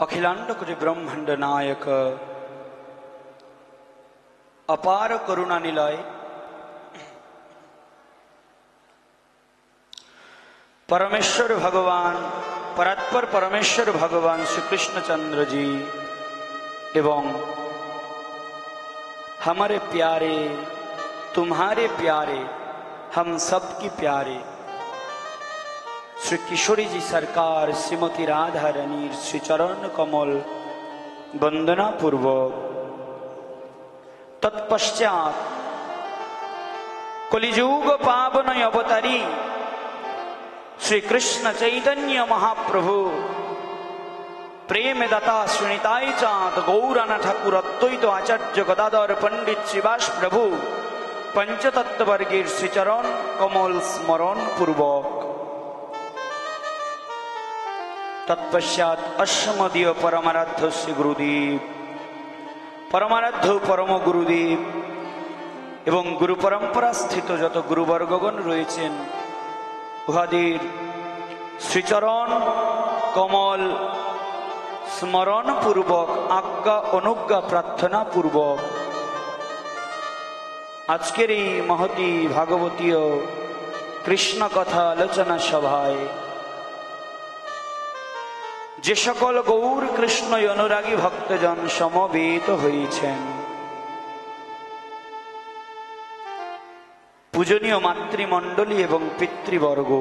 अखिलांडकोटि ब्रह्मांड नायक अपार करुणा निलय परमेश्वर भगवान परात्पर परमेश्वर भगवान श्री कृष्णचंद्र जी एवं हमारे प्यारे तुम्हारे प्यारे हम सबकी प्यारे श्री किशोरी जी सरकार श्रीमती राधा रानी श्री चरण कमल वंदना पूर्वक तत्पश्चात कलिजुग पावन अवतारी श्री कृष्ण चैतन्य महाप्रभु प्रेम दाता श्रीनिताई चाँद गौराना ठाकुर अद्वैत आचार्य गदाधर पंडित शिवास प्रभु पंचतत्व वर्गीय श्री चरण कमल स्मरण पूर्वक तत्पश्चात अस्मदीय परमाराध्य श्री गुरुदेव परमाराध्य परम गुरुदेव एवं गुरु परंपरा स्थित जत गुरुवर्गगण रयेछेन उहादेर श्रीचरण कमल स्मरण पूर्वक आज्ञा अनुज्ञा प्रार्थना पूर्वक आजकेर এই महती भागवतीय कृष्ण कथा आलोचना सभाय जे सकल गौर कृष्ण अनुरागी भक्तजन समवेत हयेछेन पूजनीय मातृमंडली एवं पितृवर्ग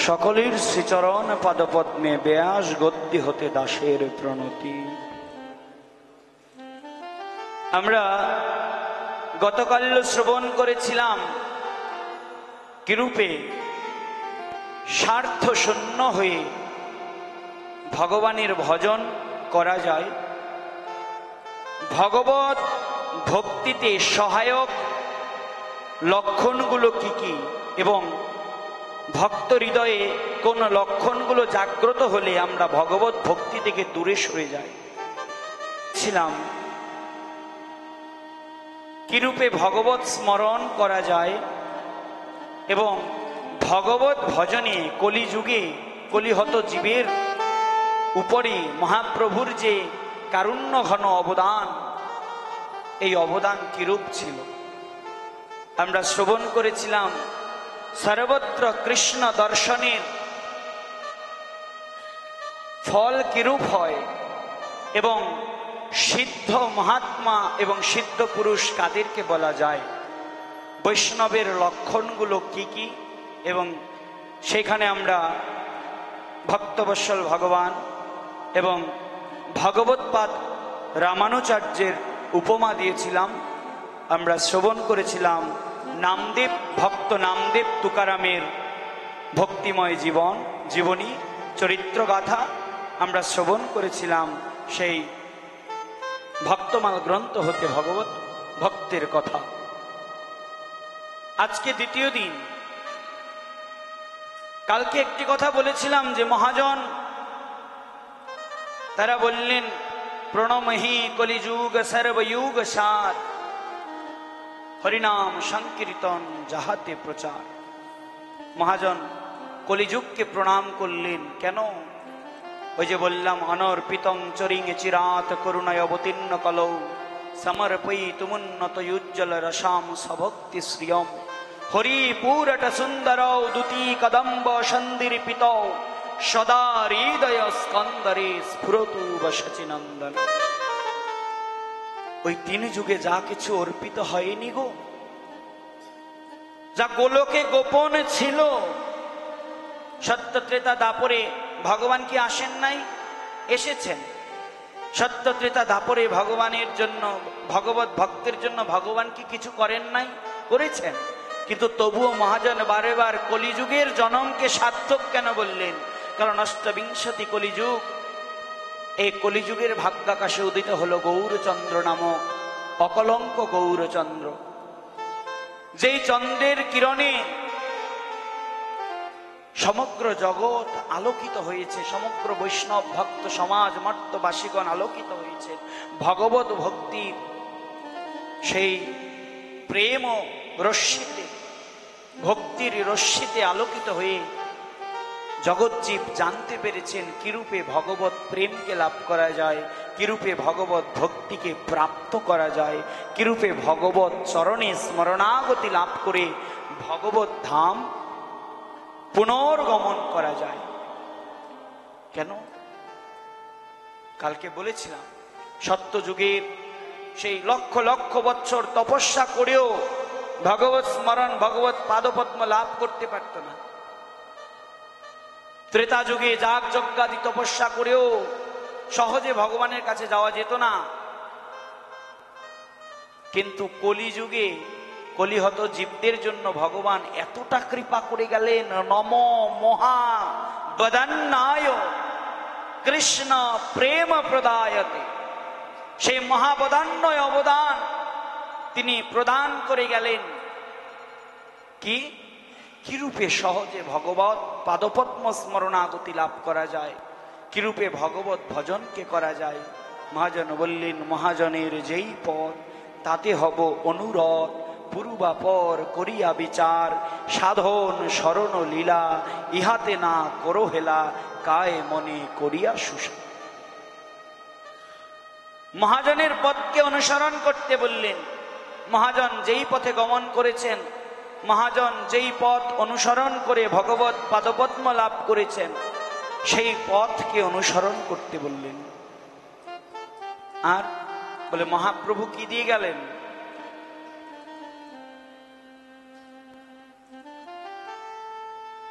सकलेर श्रीचरण पादपद्मे व्यास गद्दी होते दासेर प्रणति। आमरा गतकाल श्रवण करेछिलाम किरूपे स्वार्थ शून्य हये भगवानेर भजन करा जाय भगवत भक्तिते सहायक लक्षणगुलो की एवं भक्त हृदये कोन लक्षणगुलो जाग्रत होले आमरा भगवत भक्ति थेके दूरे सरे जाई छिलाम किरूपे भगवत स्मरण करा जाय एवं भगवत भजने कलिजुगे कलिहत जीवेर उपरे महाप्रभुर जे कारुण्य घन अवदान এই অবদান কিরূপ ছিল আমরা শ্রবণ করেছিলাম सर्वत्र कृष्ण दर्शनेर फल किरूप হয় এবং सिद्ध महात्मा एवं सिद्ध पुरुष कादेरके बला जाए वैष्णवेर लक्षणगुलो की एवं सेखाने आमरा भक्तवत्सल भगवान एवं भगवत्पाद रामानुजाचार्येर उपमा दिएछिलाम आमरा श्रवण करेछिलाम नामदेव भक्त नामदेव तुकारामेर भक्तिमय जीवन जीवनी चरित्र गाथा आमरा श्रवण करेछिलाम सेई भक्तमाल ग्रंथ होते भगवत भक्तेर कथा। आज के द्वितीय दिन कालके एकटी कथा बोलेछिलाम जे महाजन तारा बोललेन प्रणमहि कलिजुग सर्वयुग सार हरिनाम संकीर्तन जाहाते प्रचार। महाजन कलिजुग के प्रणाम करलेन केन ओई जे बोललाम अनर्पितं चरिंगे चिरात करुणाय अवतीर्ण कलौ समर्पयितुमुन्नत युज्ज्वल रसाम सभक्ति श्रियम हरिपुरट सुंदरौ दुती कदम्ब सन्दिरिपितौ सदा हृदय स्कंदरे स्फुरतु वशचिनंदन। ওই তিন যুগে যা কিছু অর্পিত হয়নি গো যা গোলকে গোপন ছিল সত্য ত্রেতা দাপরে ভগবান কি আসেন নাই এসেছেন সত্য ত্রেতা দাপরে ভগবানের জন্য ভগবত ভক্তের জন্য ভগবান কি কিছু করেন নাই করেছেন কিন্তু তবুও মহাজন বারে বার কলিযুগের জন্মকে সার্থক কেন বললেন কারণ অষ্টবিংশতি কলিযুগ এই কলিযুগের ভাগ্যাকাশে উদিত হলো গৌরচন্দ্র নামক অকলঙ্ক গৌরচন্দ্র যেই চন্দ্রের কিরণে সমগ্র জগৎ আলোকিত হয়েছে সমগ্র বৈষ্ণব ভক্ত সমাজ মর্তবাসীগণ আলোকিত হয়েছে ভগবত ভক্তির সেই প্রেম রশ্মিতে ভক্তির রশ্মিতে আলোকিত হয়ে জগৎজীব জানতে পেরেছেন কিরূপে ভগবত প্রেমকে লাভ করা যায়, কিরূপে ভগবত ভক্তিকে প্রাপ্ত করা যায়, কিরূপে ভগবত চরণে স্মরণাগতি লাভ করে ভগবত ধাম পুনর্গমন করা যায়। কেন? কালকে বলেছিলাম সত্যযুগের সেই লক্ষ লক্ষ বৎসর তপস্যা করেও ভগবত স্মরণ, ভগবত পাদপদ্ম লাভ করতে পারত না। ত্রেতা যুগে যাগ যজ্ঞাদি তপস্যা করেও সহজে ভগবানের কাছে যাওয়া যেত না। কিন্তু কলিযুগে কলিহত জীবদের জন্য ভগবান এতটা কৃপা করে গেলেন, নম মহা বদান্যায় কৃষ্ণ প্রেম প্রদায়তে, সেই মহাবদান্যয় অবদান তিনি প্রদান করে গেলেন। কি কিরূপে সহজে ভগবত পাদপদ্ম স্মরণাগতি লাভ করা যায়, কিরূপে ভগবত ভজনকে করা যায়। মহাজন বললেন, মহাজনের যেই পদ তাতে হব অনুরত, পূর্বাপর করিয়া বিচার, সাধন শরণ লীলা, ইহাতে না করো হেলা, কায় মনে করিয়া সুষা। মহাজনের পথকে অনুসরণ করতে বললেন। মহাজন যেই পথে গমন করেছেন, মহাজন যেই পথ অনুসরণ করে ভগবত পাদপদ্ম লাভ করেছেন, সেই পথকে অনুসরণ করতে বললেন। আর বলে মহাপ্রভু কি দিয়ে গেলেন?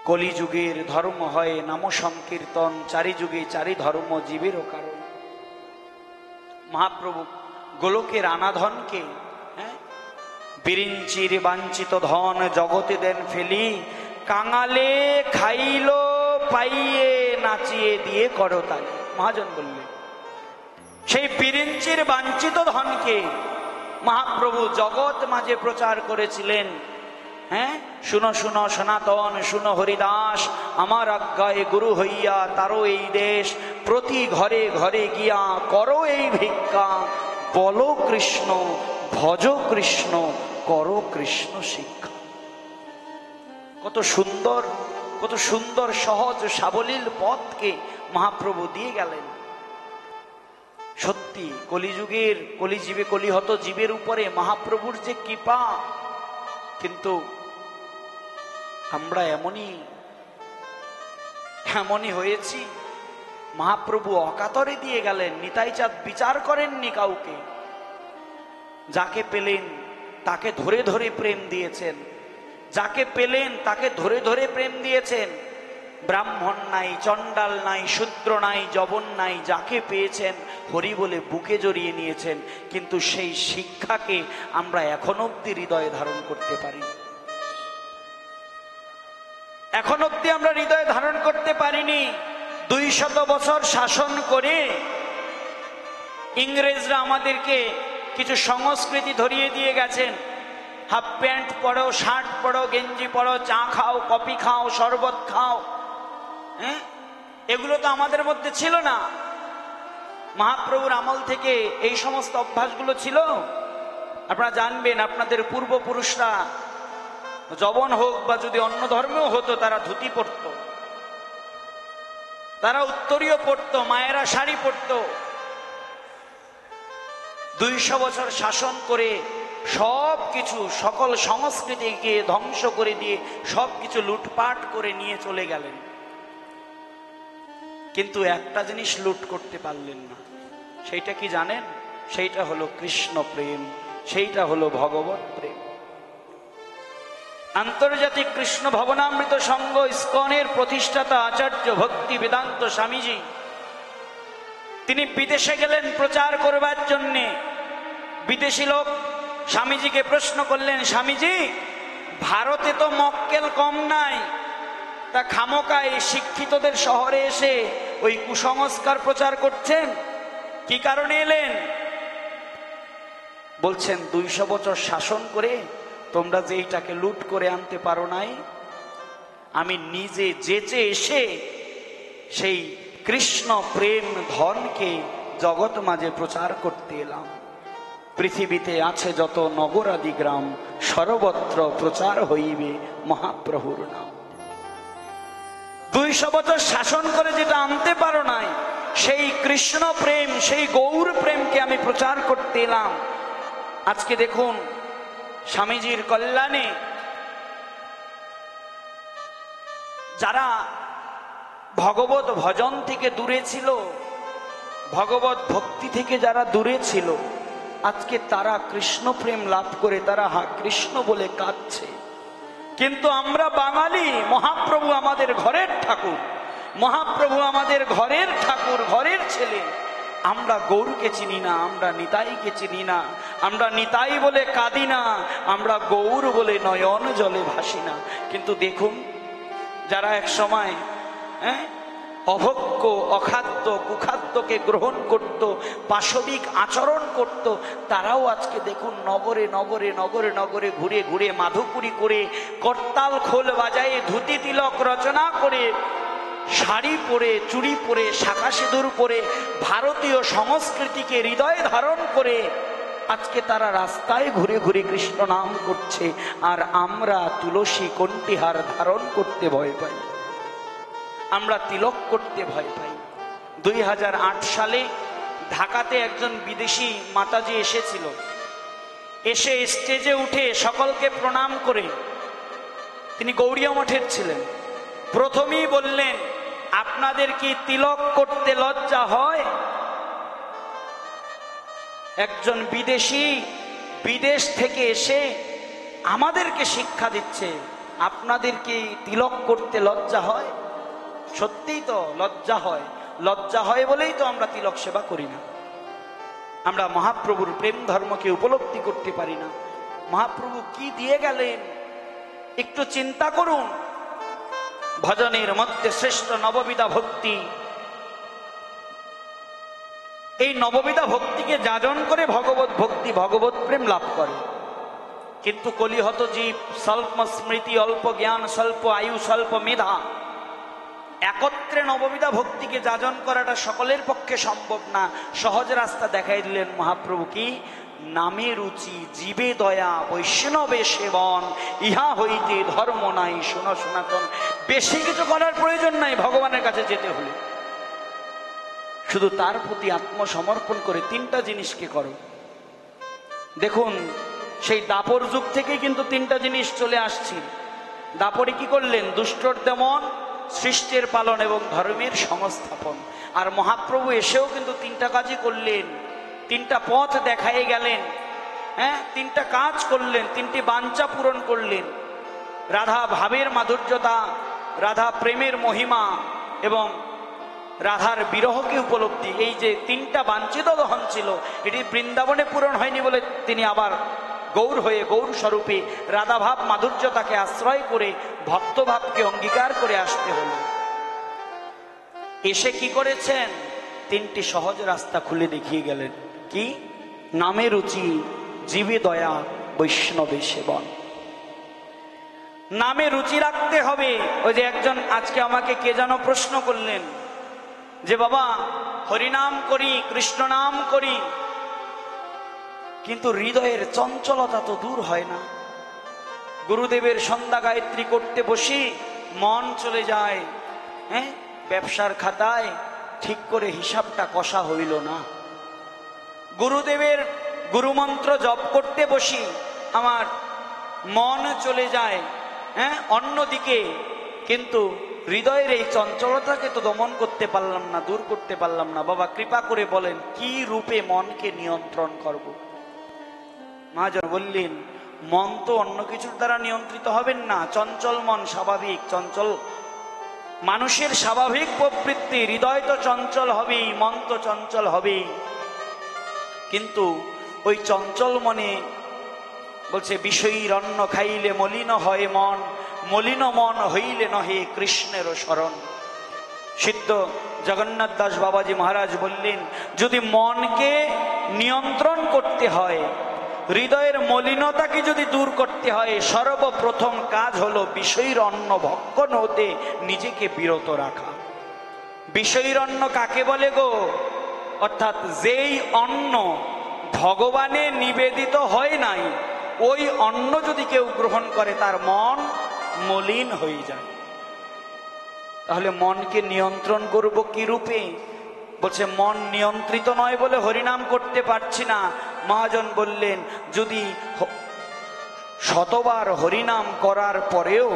কলিযুগের ধর্ম হয় নাম সংকীর্তন, চারি যুগে চারি ধর্ম জীবেরও কারণ। মহাপ্রভু গোলকের আনাধনকে, বিরিঞ্চির বাঞ্ছিত ধন জগতে দেন ফেলি, কাঙালে খাইল পাইয়ে নাচিয়ে দিয়ে করতালি। মহাজন বললেন সেই বিরিঞ্চির বাঞ্ছিত ধনকে মহাপ্রভু জগৎ মাঝে প্রচার করেছিলেন। শুনো শুনো সনাতন, শুনো হরিদাস, আমার আজ্ঞায় গুরু হইয়া তারো এই দেশ, প্রতি ঘরে ঘরে গিয়া করো এই ভিক্ষা, বলো কৃষ্ণ ভজ কৃষ্ণ করো কৃষ্ণ শিক্ষা। কত সুন্দর, কত সুন্দর সহজ সাবলীল পথকে মহাপ্রভু দিয়ে গেলেন। সত্যি কলিযুগের কলিজীবে কলিহত জীবের উপরে মহাপ্রভুর যে কৃপা। কিন্তু আমরা এমনই হয়েছি, মহাপ্রভু অকাতরে দিয়ে গেলেন। নিতাই চাঁদ বিচার করেননি কাউকে, যাকে পেলেন তাকে ধরে ধরে প্রেম দিয়েছেন, যাকে পেলেন তাকে ধরে ধরে প্রেম দিয়েছেন। ব্রাহ্মণ নাই, চণ্ডাল নাই, শূদ্র নাই, যবন নাই, যাকে পেয়েছেন হরি বলে বুকে জড়িয়ে নিয়েছেন। কিন্তু সেই শিক্ষাকে আমরা এখন অব্দি হৃদয়ে ধারণ করতে পারি, এখন অব্দি আমরা হৃদয়ে ধারণ করতে পারিনি। 200 বছর শাসন করে ইংরেজরা আমাদেরকে কিছু সংস্কৃতি ধরিয়ে দিয়ে গেছেন। হাফ প্যান্ট পরো, শার্ট পরো, গেঞ্জি পরো, চা খাও, কফি খাও, শরবত খাও। এগুলো তো আমাদের মধ্যে ছিল না। মহাপ্রভুর আমল থেকে এই সমস্ত অভ্যাসগুলো ছিল। আপনারা জানবেন, আপনাদের পূর্বপুরুষরা যবন হোক বা যদি অন্য ধর্মেও হতো, তারা ধুতি পরত, তারা উত্তরীয় পরত, মায়েরা শাড়ি পরত। 200 বছর শাসন করে সব কিছু, সকল সংস্কৃতিকে ধ্বংস করে দিয়ে সব কিছু লুটপাট করে নিয়ে চলে গেলেন। কিন্তু একটা জিনিস লুট করতে পারলেন না। সেইটা কি জানেন? সেইটা হলো কৃষ্ণ প্রেম, সেইটা হলো ভগবত প্রেম। আন্তর্জাতিক কৃষ্ণ ভবনামৃত সংঘ ইস্কনের প্রতিষ্ঠাতা আচার্য ভক্তি বেদান্ত স্বামীজি, তিনি বিদেশে গেলেন প্রচার করবার জন্যে। বিদেশি লোক স্বামীজিকে প্রশ্ন করলেন, স্বামীজি ভারতে তো মক্কেল কম নাই, তা খামোকায় শিক্ষিতদের শহরে এসে ওই কুসংস্কার প্রচার করছেন, কি কারণে এলেন? বলছেন 200 বছর শাসন করে তোমরা যে এইটাকে লুট করে আনতে পারো নাই, আমি নিজে যেচে এসে সেই কৃষ্ণ প্রেম ধনকে জগৎ মাঝে প্রচার করতে এলাম। পৃথিবীতে আছে যত নগরাদি গ্রাম, সর্বত্র প্রচার হইবে মহাপ্রভুর নাম। 200 বছর শাসন করে যেটা আনতে পারো নাই, সেই কৃষ্ণ প্রেম, সেই গৌর প্রেমকে আমি প্রচার করতে এলাম। আজকে দেখুন স্বামীজির কল্যাণে যারা ভগবত ভজন থেকে দূরে ছিল, ভগবত ভক্তি থেকে যারা দূরে ছিল, আজকে তারা কৃষ্ণ প্রেম লাভ করে তারা হা কৃষ্ণ বলে কাঁদছে। কিন্তু আমরা বাঙালি, মহাপ্রভু আমাদের ঘরের ঠাকুর, মহাপ্রভু আমাদের ঘরের ঠাকুর, ঘরের ছেলে, আমরা গৌরকে চিনি না, আমরা নিতাইকে চিনি না, আমরা নিতাই বলে কাঁদি না, আমরা গৌর বলে নয়ন জলে ভাসি না। কিন্তু দেখুন যারা এক সময় অভক্ষ, অখাদ্য, কুখাদ্যকে গ্রহণ করত, পাশবিক আচরণ করত, তারাও আজকে দেখুন নগরে নগরে নগরে নগরে ঘুরে ঘুরে মাধুপুরি করে, করতাল খোল বাজায়ে, ধুতি তিলক রচনা করে, শাড়ি পরে, চুড়ি পরে, শাঁখা সিঁদুর পরে, ভারতীয় সংস্কৃতিকে হৃদয়ে ধারণ করে আজকে তারা রাস্তায় ঘুরে ঘুরে কৃষ্ণ নাম করছে। আর আমরা তুলসী কণ্ঠিহার ধারণ করতে ভয় পাই, আমরা তিলক করতে ভয় পাই। 2008 সালে ঢাকাতে একজন বিদেশি মাতাজি এসেছিল, এসে স্টেজে উঠে সকলকে প্রণাম করে, তিনি গৌড়িয়া মঠের ছিলেন, প্রথমেই বললেন, আপনাদের কি তিলক করতে লজ্জা হয়? একজন বিদেশি বিদেশ থেকে এসে আমাদেরকে শিক্ষা দিচ্ছে, আপনাদের কি তিলক করতে লজ্জা হয়? সত্যিই তো লজ্জা হয়, লজ্জা হয় বলেই তো আমরা তিলক সেবা করি না, আমরা মহাপ্রভুর প্রেম ধর্মকে উপলব্ধি করতে পারি না। মহাপ্রভু কি দিয়ে গেলেন একটু চিন্তা করুন। ভজনের মধ্যে শ্রেষ্ঠ নববিধা ভক্তি, এই নববিধা ভক্তিকে যাজন করে ভগবত ভক্তি, ভগবত প্রেম লাভ করে। কিন্তু কলিহত জীব, স্বল্প স্মৃতি, অল্প জ্ঞান, স্বল্প আয়ু, স্বল্প মেধা, একত্রে নববিধা ভক্তিকে যাজন করাটা সকলের পক্ষে সম্ভব না। সহজ রাস্তা দেখাই দিলেন মহাপ্রভু, কি নামে রুচি, জীবে দয়া, বৈষ্ণবে সেবন, ইহা হইতে ধর্ম নাই শোনো সনাতন। বেশি কিছু করার প্রয়োজন নাই ভগবানের কাছে যেতে হলে, শুধু তার প্রতি আত্মসমর্পণ করে 3টা জিনিসকে করো। দেখুন সেই দাপর যুগ থেকে কিন্তু 3টা জিনিস চলে আসছে। দাপরে কি করলেন? দুষ্টর দমন, সৃষ্টির পালন এবং ধর্মের সংস্থাপন। আর মহাপ্রভু এসেও কিন্তু 3টা কাজই করলেন, 3টা পথ দেখাই গেলেন, 3টা কাজ করলেন, 3টি বাঞ্ছা পূরণ করলেন। রাধা ভাবের মাধুর্যতা, রাধা প্রেমের মহিমা এবং রাধার বিরহকে উপলব্ধি, এই যে 3টা বাঞ্ছিত দহন ছিল, এটি বৃন্দাবনে পূরণ হয়নি বলে তিনি আবার গৌর হয়ে, গৌর স্বরূপে রাধাভাব মাধুর্যতাকে আশ্রয় করে ভক্তভাবকে অঙ্গীকার করে আসতে হলো। এসে কি করেছেন? 3টি সহজ রাস্তা খুলে দেখিয়ে গেলেন। কি? নামে রুচি, জীবে দয়া, বৈষ্ণবে সেবন। নামে রুচি রাখতে হবে। ওই যে একজন আজকে আমাকে কে যেন প্রশ্ন করলেন যে বাবা হরিনাম করি, কৃষ্ণ নাম করি, কিন্তু হৃদয়ের চঞ্চলতা তো দূর হয় না। গুরুদেবের সন্ধ্যা গায়ত্রী করতে বসি মন চলে যায় ব্যবসার খাতায়, ঠিক করে হিসাবটা কষা হইল না। গুরুদেবের গুরুমন্ত্র জপ করতে বসি আমার মন চলে যায় অন্যদিকে, কিন্তু হৃদয়ের এই চঞ্চলতাকে তো দমন করতে পারলাম না, দূর করতে পারলাম না। বাবা কৃপা করে বলেন কি রূপে মনকে নিয়ন্ত্রণ করব? মহাজন বললেন মন তো অন্য কিছুর দ্বারা নিয়ন্ত্রিত হবেন না। চঞ্চল মন স্বাভাবিক, চঞ্চল মানুষের স্বাভাবিক প্রবৃত্তি, হৃদয় তো চঞ্চল হবেই, মন তো চঞ্চল হবেই। কিন্তু ওই চঞ্চল মনে বলছে বিষয়ীর অন্ন খাইলে মলিন হয় মন, মলিন মন হইলে নহে কৃষ্ণের শরণ। সিদ্ধ জগন্নাথ দাস বাবাজি মহারাজ বললেন যদি মনকে নিয়ন্ত্রণ করতে হয়, হৃদয়ের মলিনতাকে যদি দূর করতে হয়, সর্বপ্রথম কাজ হলো বিষয়ীর অন্ন ভক্ষণ হতে নিজেকে বিরত রাখা। বিষয়ীর অন্ন কাকে বলে গো? অর্থাৎ যেই অন্ন ভগবানে নিবেদিত হয় নাই, ওই অন্ন যদি কেউ গ্রহণ করে তার মন মলিন হয়ে যায়। তাহলে মনকে নিয়ন্ত্রণ করব কি রূপে? বলছে মন নিয়ন্ত্রিত নয় বলে হরিনাম করতে পারছি না। মহাজন বললেন, যদি শতবার হরিনাম করার পরেও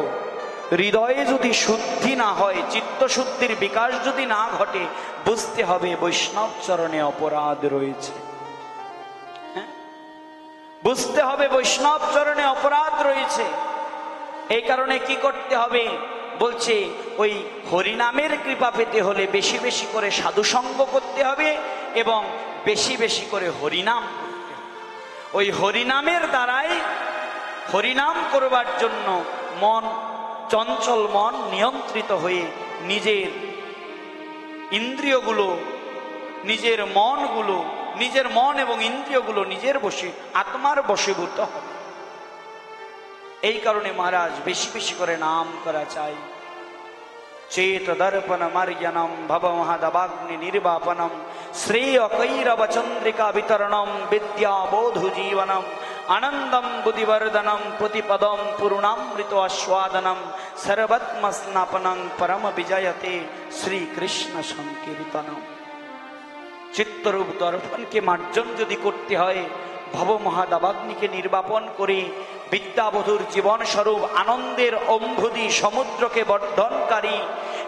হৃদয়ে যদি শুদ্ধি না হয়, চিত্তশুদ্ধির বিকাশ যদি না ঘটে, বুঝতে হবে বৈষ্ণব চরণে অপরাধ রয়েছে। বুঝতে হবে বৈষ্ণব চরণে অপরাধ রয়েছে। এই কারণে কি করতে হবে? বলছে ওই হরিনামের কৃপা পেতে হলে বেশি বেশি করে সাধুসঙ্গ করতে হবে এবং বেশি বেশি করে হরিনাম করতে হবে। ওই হরিনামের দ্বারাই, হরিনাম করবার জন্য মন, চঞ্চল মন নিয়ন্ত্রিত হয়ে নিজের ইন্দ্রিয়গুলো, নিজের মনগুলো, নিজের মন এবং ইন্দ্রিয়গুলো নিজের বশে, আত্মার বশীভূত হবে। এই কারণে মহারাজ বেশি বেশি করে নাম করা চাই। চেত দর্পণ মার্জনম ভব মহাদবাগ্নি নির্বাপনম শ্রেয় কৈরব চন্দ্রিকা বিতরণম বিদ্যা বোধু জীবনম আনন্দম বুদ্ধিবর্ধনম প্রতিপদম পূর্ণামৃত আস্বাদনম সর্বত্ম স্নাপনং পরম বিজয়তে শ্রীকৃষ্ণ সংকীর্তনম। চিত্তরূপ দর্পণকে মার্জন যদি করতে হয়, ভব মহাদাবাগ্নিকে নির্বাপন করে বিদ্যাবধূর জীবন স্বরূপ আনন্দের অম্বুধি সমুদ্রকে বর্ধনকারী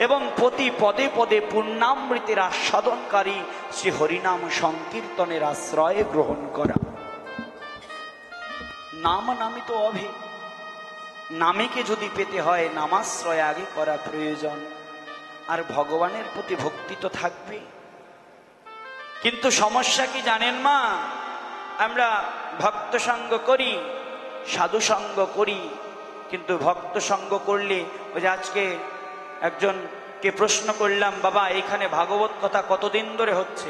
এবং প্রতি পদে পদে পূর্ণামৃতের আস্বাদনকারী শ্রী হরিনাম সংকীর্তনের আশ্রয় গ্রহণ করা। নাম নামিত অভে, নামেকে যদি পেতে হয় নামাশ্রয় আগে করা প্রয়োজন। আর ভগবানের প্রতি ভক্তি তো থাকবে। কিন্তু সমস্যা কি জানেন মা? আমরা ভক্ত সঙ্গ করি, সাধু সঙ্গ করি, কিন্তু ভক্ত সঙ্গ করলে, ওই যে আজকে একজনকে প্রশ্ন করলাম, বাবা এখানে ভাগবত কথা কতদিন ধরে হচ্ছে?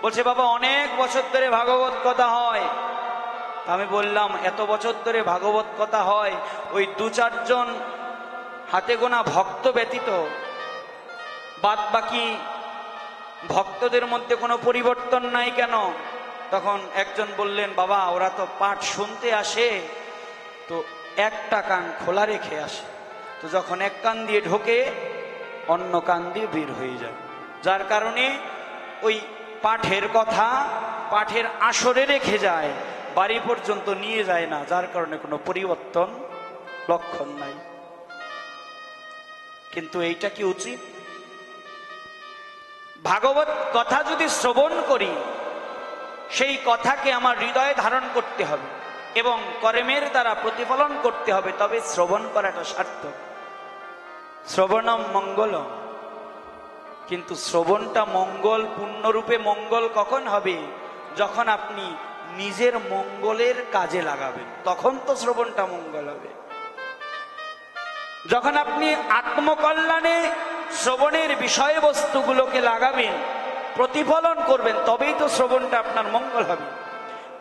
বলছে বাবা অনেক বছর ধরে ভাগবত কথা হয়। আমি বললাম এত বছর ধরে ভাগবত কথা হয়, ওই 2-4 জন হাতে গোনা ভক্ত ব্যতীত বাদ বাকি ভক্তদের মধ্যে কোনো পরিবর্তন নাই কেন? তখন একজন বললেন, বাবা ওরা তো পাঠ শুনতে আসে, তো একটা কান খোলা রেখে আসে, তো যখন এক কান দিয়ে ঢোকে অন্য কান দিয়ে বের হয়ে যায়, যার কারণে ওই পাঠের কথা পাঠের আসরে রেখে যায়, বাড়ি পর্যন্ত নিয়ে যায় না, যার কারণে কোনো পরিবর্তন লক্ষণ নাই। কিন্তু এইটা কি উচিত? ভাগবত কথা যদি শ্রবণ করি, সেই কথাকে আমার হৃদয়ে ধারণ করতে হবে এবং কর্মের দ্বারা প্রতিফলন করতে হবে, তবে শ্রবণ করাটা সার্থক। শ্রবণম মঙ্গলম। কিন্তু শ্রবণটা মঙ্গল, পূর্ণরূপে মঙ্গল কখন হবে? যখন আপনি নিজের মঙ্গলের কাজে লাগাবেন, তখন তো শ্রবণটা মঙ্গল হবে। যখন আপনি আত্মকল্যাণে শ্রবণের বিষয়বস্তুগুলোকে লাগাবেন, প্রতিফলন করবেন, তবেই তো শ্রবণটা আপনার মঙ্গল হবে।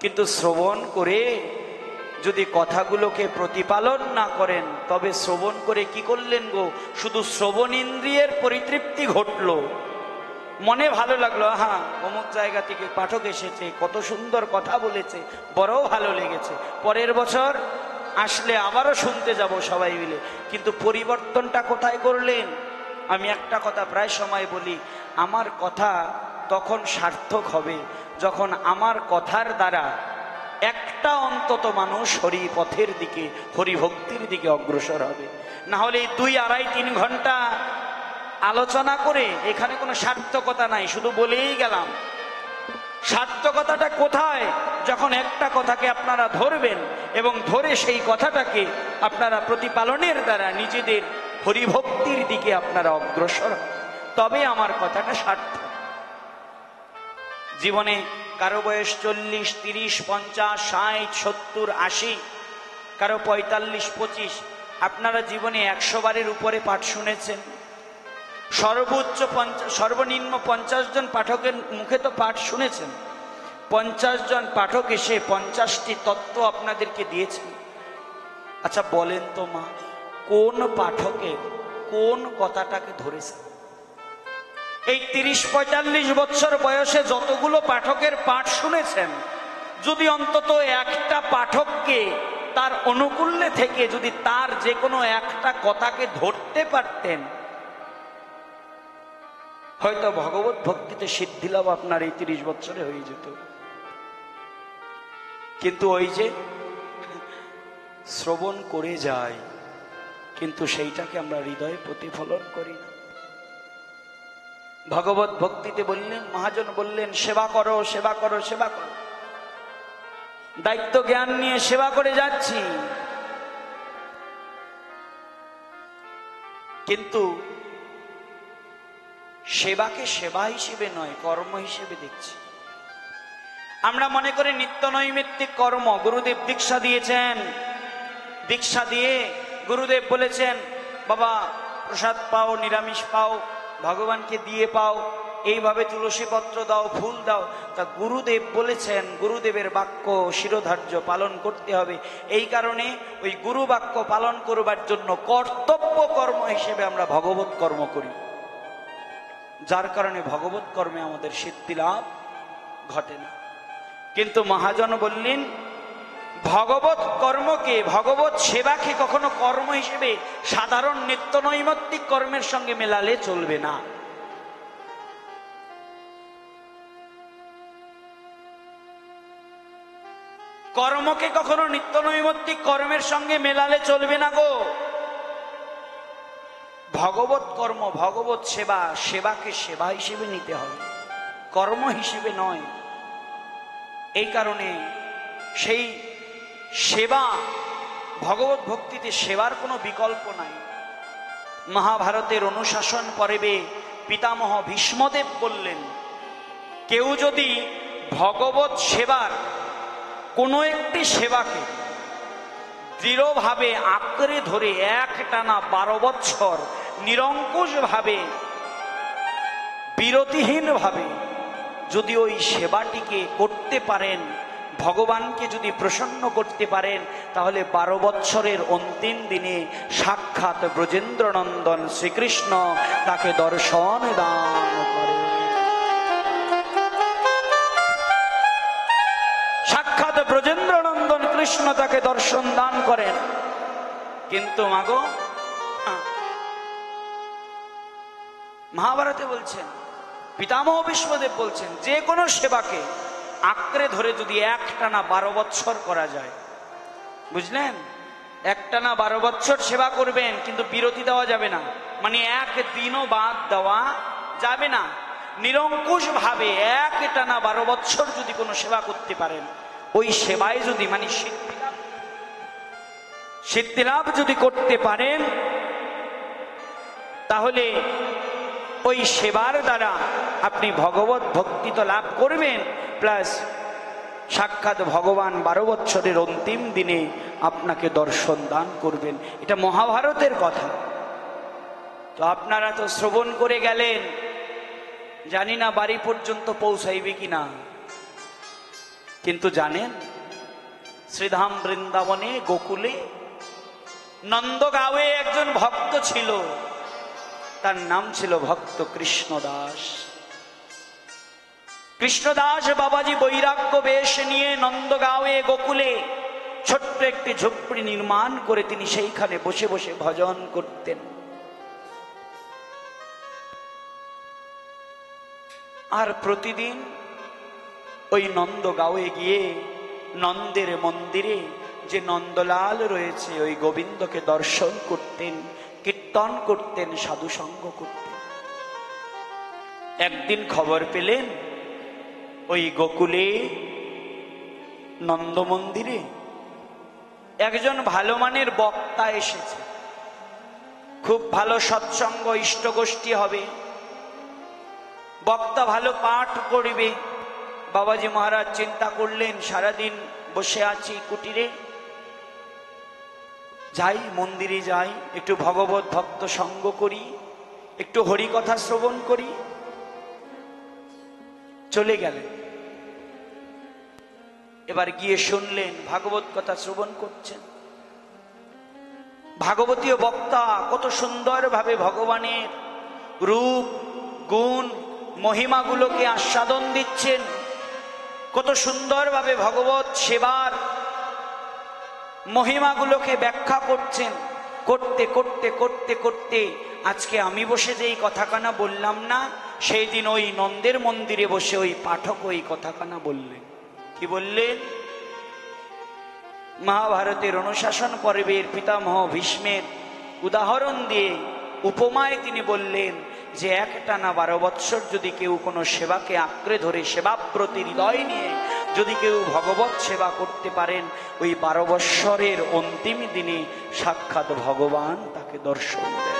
কিন্তু শ্রবণ করে যদি কথাগুলোকে প্রতিপালন না করেন, তবে শ্রবণ করে কি করলেন গো? শুধু শ্রবণ ইন্দ্রিয়ের পরিতৃপ্তি ঘটলো, মনে ভালো লাগলো, হ্যাঁ অমুক জায়গা থেকে পাঠক এসেছে, কত সুন্দর কথা বলেছে, বড় ভালো লেগেছে, পরের বছর আসলে আবারও শুনতে যাব সবাই মিলে। কিন্তু পরিবর্তনটা কোথায় করলেন? আমি একটা কথা প্রায় সময় বলি, আমার কথা তখন সার্থক হবে যখন আমার কথার দ্বারা একটা অন্তত মানুষ হরি পথের দিকে, হরিভক্তির দিকে অগ্রসর হবে। না হলে 2-2.5-3 ঘন্টা আলোচনা করে এখানে কোনো সার্থকতা নাই, শুধু বলেই গেলাম। সার্থকতাটা কোথায়? যখন একটা কথাকে আপনারা ধরবেন এবং ধরে সেই কথাটাকে আপনারা প্রতিপালনের দ্বারা নিজেদের হরিভক্তির দিকে আপনারা অগ্রসর, তবে আমার কথাটা সার্থক। জীবনে কারো বয়স 40, 30, 50, 60, 70, 80, কারো 45, 25। আপনারা জীবনে 100 বারের উপরে পাঠ শুনেছেন। সর্বনিম্ন 50 জন পাঠকের মুখে তো পাঠ শুনেছেন। 50 জন পাঠক এসে 50টি তত্ত্ব আপনাদেরকে দিয়েছেন। আচ্ছা বলেন তো মা, কোন পাঠকের কোন কথাটাকে ধরেছে? এই 30-45 বছর বয়সে যতগুলো পাঠকের পাঠ শুনেছেন, যদি অন্তত একটা পাঠককে তার অনুকূল্যে থেকে যদি তার যে কোনো একটা কথাকে ধরতে পারতেন, হয়তো ভগবত ভক্তিতে সিদ্ধি লাভ আপনার এই 30 বছরে হয়ে যেত। কিন্তু ওই যে শ্রবণ করে যায়, কিন্তু সেইটাকে আমরা হৃদয়ে প্রতিফলন করি না। ভগবত ভক্তিতে বললেন, মহাজন বললেন, সেবা করো, সেবা করো, সেবা করো। দায়িত্ব জ্ঞান নিয়ে সেবা করে যাচ্ছি, কিন্তু সেবাকে সেবা হিসেবে নয়, কর্ম হিসেবে দেখছি। আমরা মনে করি নিত্য নৈমিত্তিক কর্ম। গুরুদেব দীক্ষা দিয়েছেন, দীক্ষা দিয়ে গুরুদেব বলেছেন, বাবা প্রসাদ পাও, নিরামিষ পাও, ভগবানকে দিয়ে পাও, এইভাবে তুলসী পত্র দাও, ফুল দাও। তা গুরুদেব বলেছেন, গুরুদেবের বাক্য শিরোধার্য পালন করতে হবে। এই কারণে ওই গুরু বাক্য পালন করবার জন্য কর্তব্য কর্ম হিসেবে আমরা ভগবত কর্ম করি, যার কারণে ভগবত কর্মে আমাদের সিদ্ধি লাভ ঘটে না। কিন্তু মহাজন বললেন, ভগবত কর্মকে, ভগবত সেবাকে কখনো কর্ম হিসেবে সাধারণ নিত্য নৈমিত্তিক কর্মের সঙ্গে মেলালে চলবে না। কর্মকে কখনো নিত্য নৈমিত্তিক কর্মের সঙ্গে মেলালে চলবে না গো। ভগবত কর্ম, ভগবত সেবা, সেবাকে সেবা হিসেবে নিতে হবে, কর্ম হিসেবে নয়। এই কারণে সেই সেবা, ভগবত ভক্তিতে সেবার কোনো বিকল্প নাই। মহাভারতের অনুশাসন পর্বে পিতামহ ভীষ্মদেব বললেন, কেউ যদি ভগবত সেবার কোনো একটি সেবাকে দৃঢ়ভাবে আঁকড়ে ধরে একটানা 12 বছর নিরঙ্কুশভাবে, বিরতিহীনভাবে যদি ওই সেবাটিকে করতে পারেন, ভগবানকে যদি প্রসন্ন করতে পারেন, তাহলে 12 বৎসরের অন্তিম দিনে সাক্ষাৎ ব্রজেন্দ্র নন্দন শ্রীকৃষ্ণ তাকে দর্শন দান করে। সাক্ষাৎ ব্রজেন্দ্র নন্দন কৃষ্ণ তাকে দর্শন দান করেন। কিন্তু মাগো, মহাভারতে বলছেন, পিতামহ ভীষ্মদেব বলছেন, যে কোনো সেবাকে আঁকড়ে ধরে যদি একটানা 12 বৎসর করা যায়, বুঝলেন, একটানা 12 বৎসর সেবা করবেন, কিন্তু বিরতি দেওয়া যাবে না, মানে একদিনও বাদ দেওয়া যাবে না। নিরঙ্কুশ ভাবে একটানা 12 বৎসর যদি কোনো সেবা করতে পারেন, ওই সেবায় যদি মানে সিদ্ধিলাভ যদি করতে পারেন, তাহলে ওই সেবার দ্বারা আপনি ভগবত ভক্তি তো লাভ করবেন, প্লাস সাক্ষাৎ ভগবান 12 বৎসরের অন্তিম দিনে আপনাকে দর্শন দান করবেন। এটা মহাভারতের কথা। তো আপনারা তো শ্রবণ করে গেলেন, জানি না বাড়ি পর্যন্ত পৌঁছাইবে কিনা, কিন্তু জানেন শ্রীধাম বৃন্দাবনে গোকুলে নন্দগাঁওয়ে একজন ভক্ত ছিল, তার নাম ছিল ভক্ত কৃষ্ণদাস। কৃষ্ণদাস বাবাজি বৈরাগ্য বেশ নিয়ে নন্দগাঁওয়ে গোকুলে ছোট্ট একটি ঝুপড়ি নির্মাণ করে তিনি সেইখানে বসে বসে ভজন করতেন। আর প্রতিদিন ওই নন্দগাঁওয়ে গিয়ে নন্দের মন্দিরে যে নন্দলাল রয়েছে ওই গোবিন্দকে দর্শন করতেন, কীর্তন করতেন, সাধু সঙ্গ করতেন। একদিন খবর পেলেন ওই গোকুলে নন্দ মন্দিরে একজন ভালো মানের বক্তা এসেছে, খুব ভালো সৎসঙ্গ ইষ্ট গোষ্ঠী হবে, বক্তা ভালো পাঠ করবে। বাবাজি মহারাজ চিন্তা করলেন, সারাদিন বসে আছি কুটিরে, যাই মন্দিরে যাই, একটু ভগবত ভক্ত সঙ্গ করি, একটু হরিকথা শ্রবণ করি। চলে গেলেন। এবার গিয়ে শুনলেন ভাগবত কথা শ্রবণ করছেন। ভাগবতীয় বক্তা কত সুন্দরভাবে ভগবানের রূপ, গুণ, মহিমাগুলোকে আস্বাদন দিচ্ছেন, কত সুন্দরভাবে ভগবত সেবার মহিমাগুলোকে ব্যাখ্যা করছেন। করতে করতে করতে করতে আজকে আমি বসে যে এই কথাখানা বললাম না, সেই দিন ওই নন্দের মন্দিরে বসে ওই পাঠক ওই কথাখানা বললেন। কি বললেন? মহাভারতের অনুশাসন পর্বের পিতামহ ভীষ্মের উদাহরণ দিয়ে উপমায় তিনি বললেন যে একটানা 12 বৎসর যদি কেউ কোনো সেবাকে আঁকড়ে ধরে সেবাব্রতী হৃদয় নিয়ে যদি কেউ ভগবত সেবা করতে পারেন, ওই 12 বৎসরের অন্তিম দিনে সাক্ষাৎ ভগবান তাকে দর্শন দেন।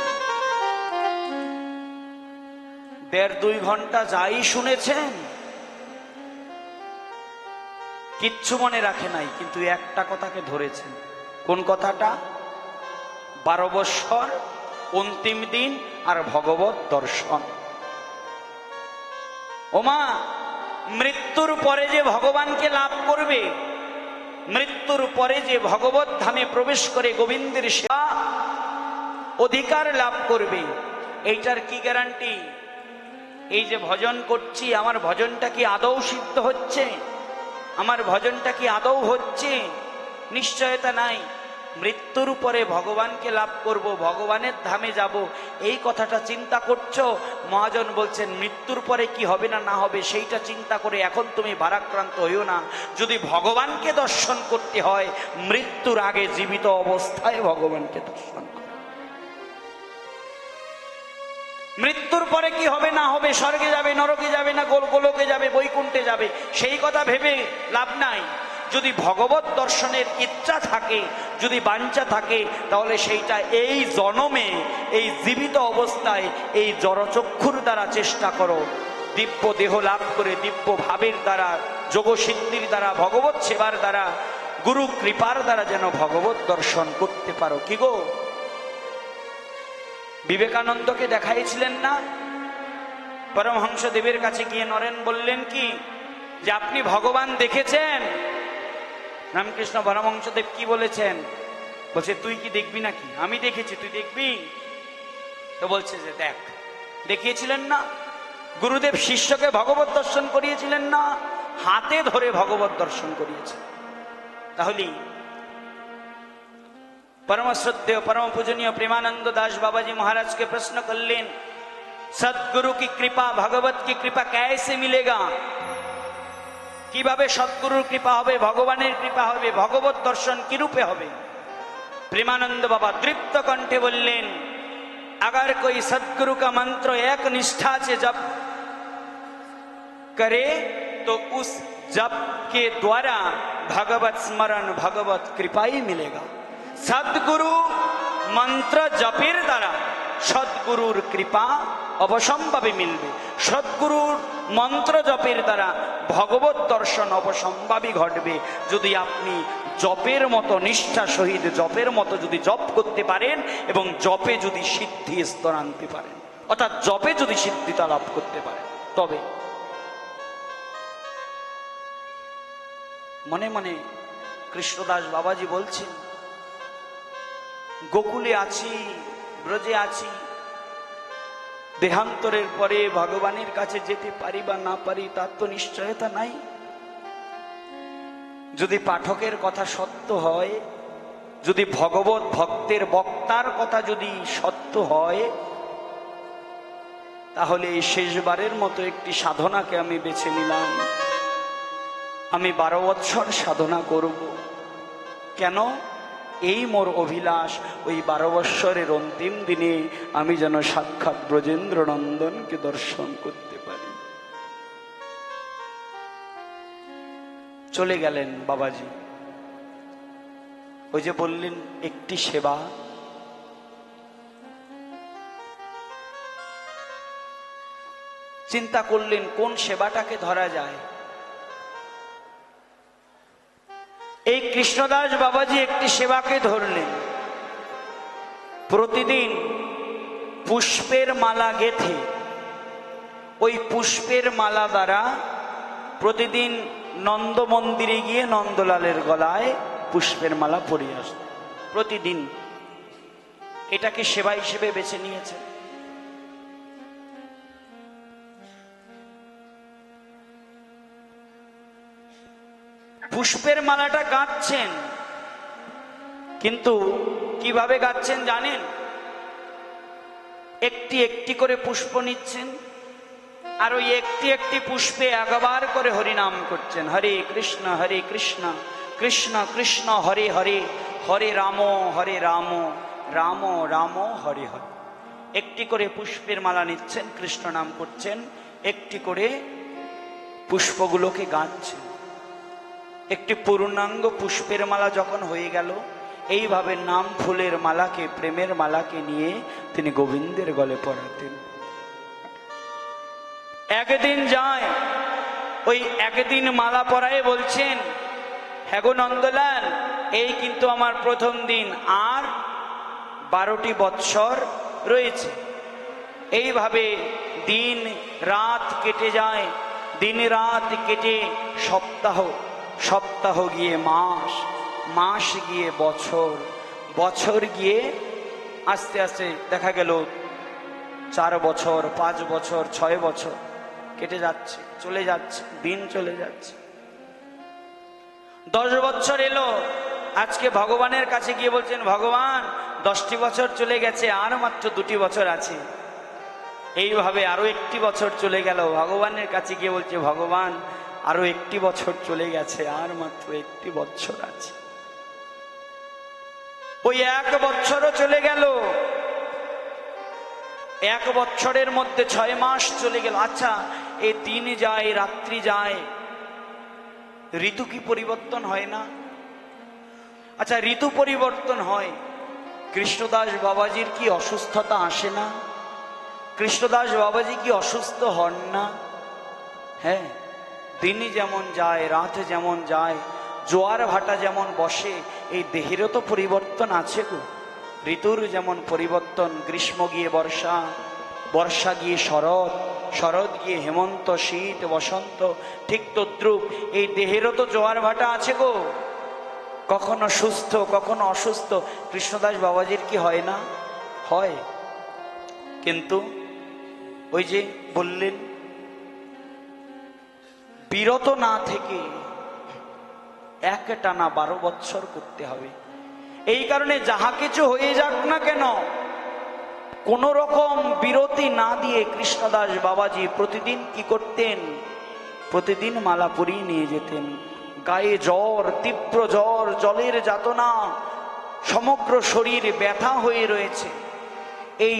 1.5-2 ঘন্টা যাই শুনেছেন, কিচ্ছু মনে রাখে নাই, কিন্তু একটা কথাকে ধরেছেন। কোন কথাটা? 12 বৎসর, অন্তিম দিন আর ভগবত দর্শন। ওমা, মৃত্যুর পরে যে ভগবানকে লাভ করবে, মৃত্যুর পরে যে ভগবত ধামে প্রবেশ করে গোবিন্দের সেবা অধিকার লাভ করবে, এইটার কি গ্যারান্টি? এই যে ভজন করছি, আমার ভজনটা কি আদৌ সিদ্ধ হচ্ছে? আমার ভজনটা কি আদৌ হচ্ছে? নিশ্চয়তা নাই। মৃত্যুর পরে ভগবানকে লাভ করব, ভগবানের ধামে যাব, এই কথাটা চিন্তা করছো। মহাজন বলছেন মৃত্যুর পরে কি হবে না না হবে সেইটা চিন্তা করে এখন তুমি ভারাক্রান্ত হইও না। যদি ভগবানকে দর্শন করতে হয়, মৃত্যুর আগে জীবিত অবস্থায় ভগবানকে দর্শন করো। মৃত্যুর পরে কি হবে না হবে, স্বর্গে যাবে, নরকে যাবে, না গোলকে যাবে, বৈকুণ্ঠে যাবে, সেই কথা ভেবে লাভ নাই। যদি ভগবত দর্শনের ইচ্ছা থাকে, যদি বাঞ্ছা থাকে, তাহলে সেইটা এই জনমে, এই জীবিত অবস্থায়, এই জড়চক্ষুর দ্বারা চেষ্টা করো। দিব্য দেহ লাভ করে, দিব্য ভাবের দ্বারা, যোগসিদ্ধির দ্বারা, ভগবত সেবার দ্বারা, গুরু কৃপার দ্বারা যেন ভগবত দর্শন করতে পারো। কি গো, বিবেকানন্দকে দেখাইছিলেন না? পরমহংস দেবের কাছে গিয়ে নরেন বললেন কি যে আপনি ভগবান দেখেছেন? রামকৃষ্ণ পরমহংসদেব কি বলেছেন? বলছে তুই কি দেখবি নাকি? আমি দেখেছি, তুই দেখবি? তো বলছে যে দেখ, দেখিয়েছিলেন না? গুরুদেব শিষ্যকে ভগবত দর্শন করিয়েছিলেন না? হাতে ধরে ভগবত দর্শন করিয়েছে। তাহলে परम श्रद्धेय परम पूजनीय प्रेमानंद दास बाबा जी महाराज के प्रश्न करलेन, सदगुरु की कृपा, भगवत की कृपा कैसे मिलेगा? কিভাবে সদ্গুরুর কৃপা হবে, ভগবানের কৃপা হবে, ভগবত দর্শন কি রূপে হবে? प्रेमानंद बाबा दृप्त कंठे बोललेन, अगर कोई सदगुरु का मंत्र एक निष्ठा से जप करे तो उस जप के द्वारा भगवत स्मरण, भगवत कृपा ही मिलेगा। सद्गुरु मंत्र जपेर द्वारा सद्गुरुर कृपा अवसम्भावी मिलबे। सद्गुरुर मंत्र जपेर द्वारा भगवत दर्शन अवसम्भावी घटबे। यदि आपनी जपेर मतो निष्ठा सहित जपेर मतो यदि जप करते पारेन एबं जपे यदि सिद्धि स्तর आनते पारेन, अर्थात जपे यदि सिद्धिता लाभ करते पारेन, तबे मने मने कृष्णदास बाबाजी बोलছেন, गोकुले आছি, ब्रजे आছি, देहान्तरेर परे भगवानेर काछे जेते पारी बा ना पारी तार तो निश्चयता नाई। यदि पाठकेर कथा सत्य हय, यदि भगवत भक्तेर बक्तार कथा यदि सत्य हय, ताहले एई शेषबारेर मतो एकटी साधनाके आमि बेছে निलाम। आमि 12 বৎসর साधना करब। केन? এই মোর অভিলাষ, ওই 12 বৎসরের অন্তিম দিনে আমি যেন সাক্ষাৎ ব্রজেন্দ্র নন্দনকে দর্শন করতে পারি। চলে গেলেন বাবাজি। ওই যে বললেন একটি সেবা, চিন্তা করলেন কোন সেবাটাকে ধরা যায়। এই কৃষ্ণদাস বাবাজি একটি সেবাকে ধরলেন। প্রতিদিন পুষ্পের মালা গেথে, ওই পুষ্পের মালা দ্বারা প্রতিদিন নন্দ মন্দিরে গিয়ে নন্দলালের গলায় পুষ্পের মালা পরিয়ে আসতেন প্রতিদিন। এটাকে সেবা হিসেবে বেছে নিয়েছে। পুষ্পের মালাটা গাঁথছেন, কিন্তু কিভাবে গাঁথছেন জানেন? একটি একটি করে পুষ্প নিচ্ছেন, আর ওই একটি একটি পুষ্পে একবার করে হরিনাম করছেন, হরে কৃষ্ণ কৃষ্ণ কৃষ্ণ হরে হরে, হরে রাম রাম রাম হরে হরে। একটি করে পুষ্পের মালা নিচ্ছেন, কৃষ্ণ নাম করছেন, একটি করে পুষ্পগুলোকে গাঁথছেন। একটি পূর্ণাঙ্গ পুষ্পের মালা যখন হয়ে গেল, এইভাবে নাম ফুলের মালাকে, প্রেমের মালাকে নিয়ে তিনি গোবিন্দের গলে পরাতেন। একদিন যায়, ওই একদিন মালা পরায় বলছেন, হ্যাঁ গো নন্দলাল, এই কিন্তু আমার প্রথম দিন, আর 12টি বৎসর রয়েছে। এইভাবে দিন রাত কেটে যায়, দিন রাত কেটে সপ্তাহ, সপ্তাহ গিয়ে মাস, মাস গিয়ে বছর, বছর গিয়ে আস্তে আস্তে দেখা গেল 4 বছর, 5 বছর, 6 বছর কেটে যাচ্ছে, চলে যাচ্ছে, দিন চলে যাচ্ছে। 10 বছর এলো, আজকে ভগবানের কাছে গিয়ে বলছেন, ভগবান 10টি বছর চলে গেছে, আর মাত্র 2টি বছর আছে। এইভাবে আরো 1টি বছর চলে গেল, ভগবানের কাছে গিয়ে বলছে, ভগবান আরো 1টি বছর চলে গেছে, আর মাত্র 1টি বছর আছে। ওই 1 বছরও চলে গেল, 1 বছরের মধ্যে 6 মাস চলে গেল। আচ্ছা, এই দিন যায়, রাত্রি যায়, ঋতু কি পরিবর্তন হয় না? আচ্ছা, ঋতু পরিবর্তন হয়, কৃষ্ণদাস বাবাজির কি অসুস্থতা আসে না? কৃষ্ণদাস বাবাজি কি অসুস্থ হন না? হ্যাঁ, দিনই যেমন যায়, রাত যেমন যায়, জোয়ার ভাটা যেমন বসে, এই দেহেরও তো পরিবর্তন আছে গো। ঋতুর যেমন পরিবর্তন, গ্রীষ্ম গিয়ে বর্ষা, বর্ষা গিয়ে শরৎ, শরৎ গিয়ে হেমন্ত, শীত, বসন্ত, ঠিক তদ্রূপ এই দেহেরও তো জোয়ার ভাটা আছে গো। কখনো সুস্থ, কখনো অসুস্থ। কৃষ্ণদাস বাবাজির কি হয় না? হয়। কিন্তু ওই যে বললেন, বিরত না থেকে একটানা 12 বৎসর করতে হবে। এই কারণে যাহা কিছু হয়ে যাক না কেন, কোন রকম বিরতি না দিয়ে কৃষ্ণদাস বাবাজি প্রতিদিন কি করতেন? প্রতিদিন মালা পরিয়ে নিয়ে যেতেন। গায়ে জ্বর, তীব্র জ্বর, জলের যাতনা, সমগ্র শরীর ব্যথা হয়ে রয়েছে। এই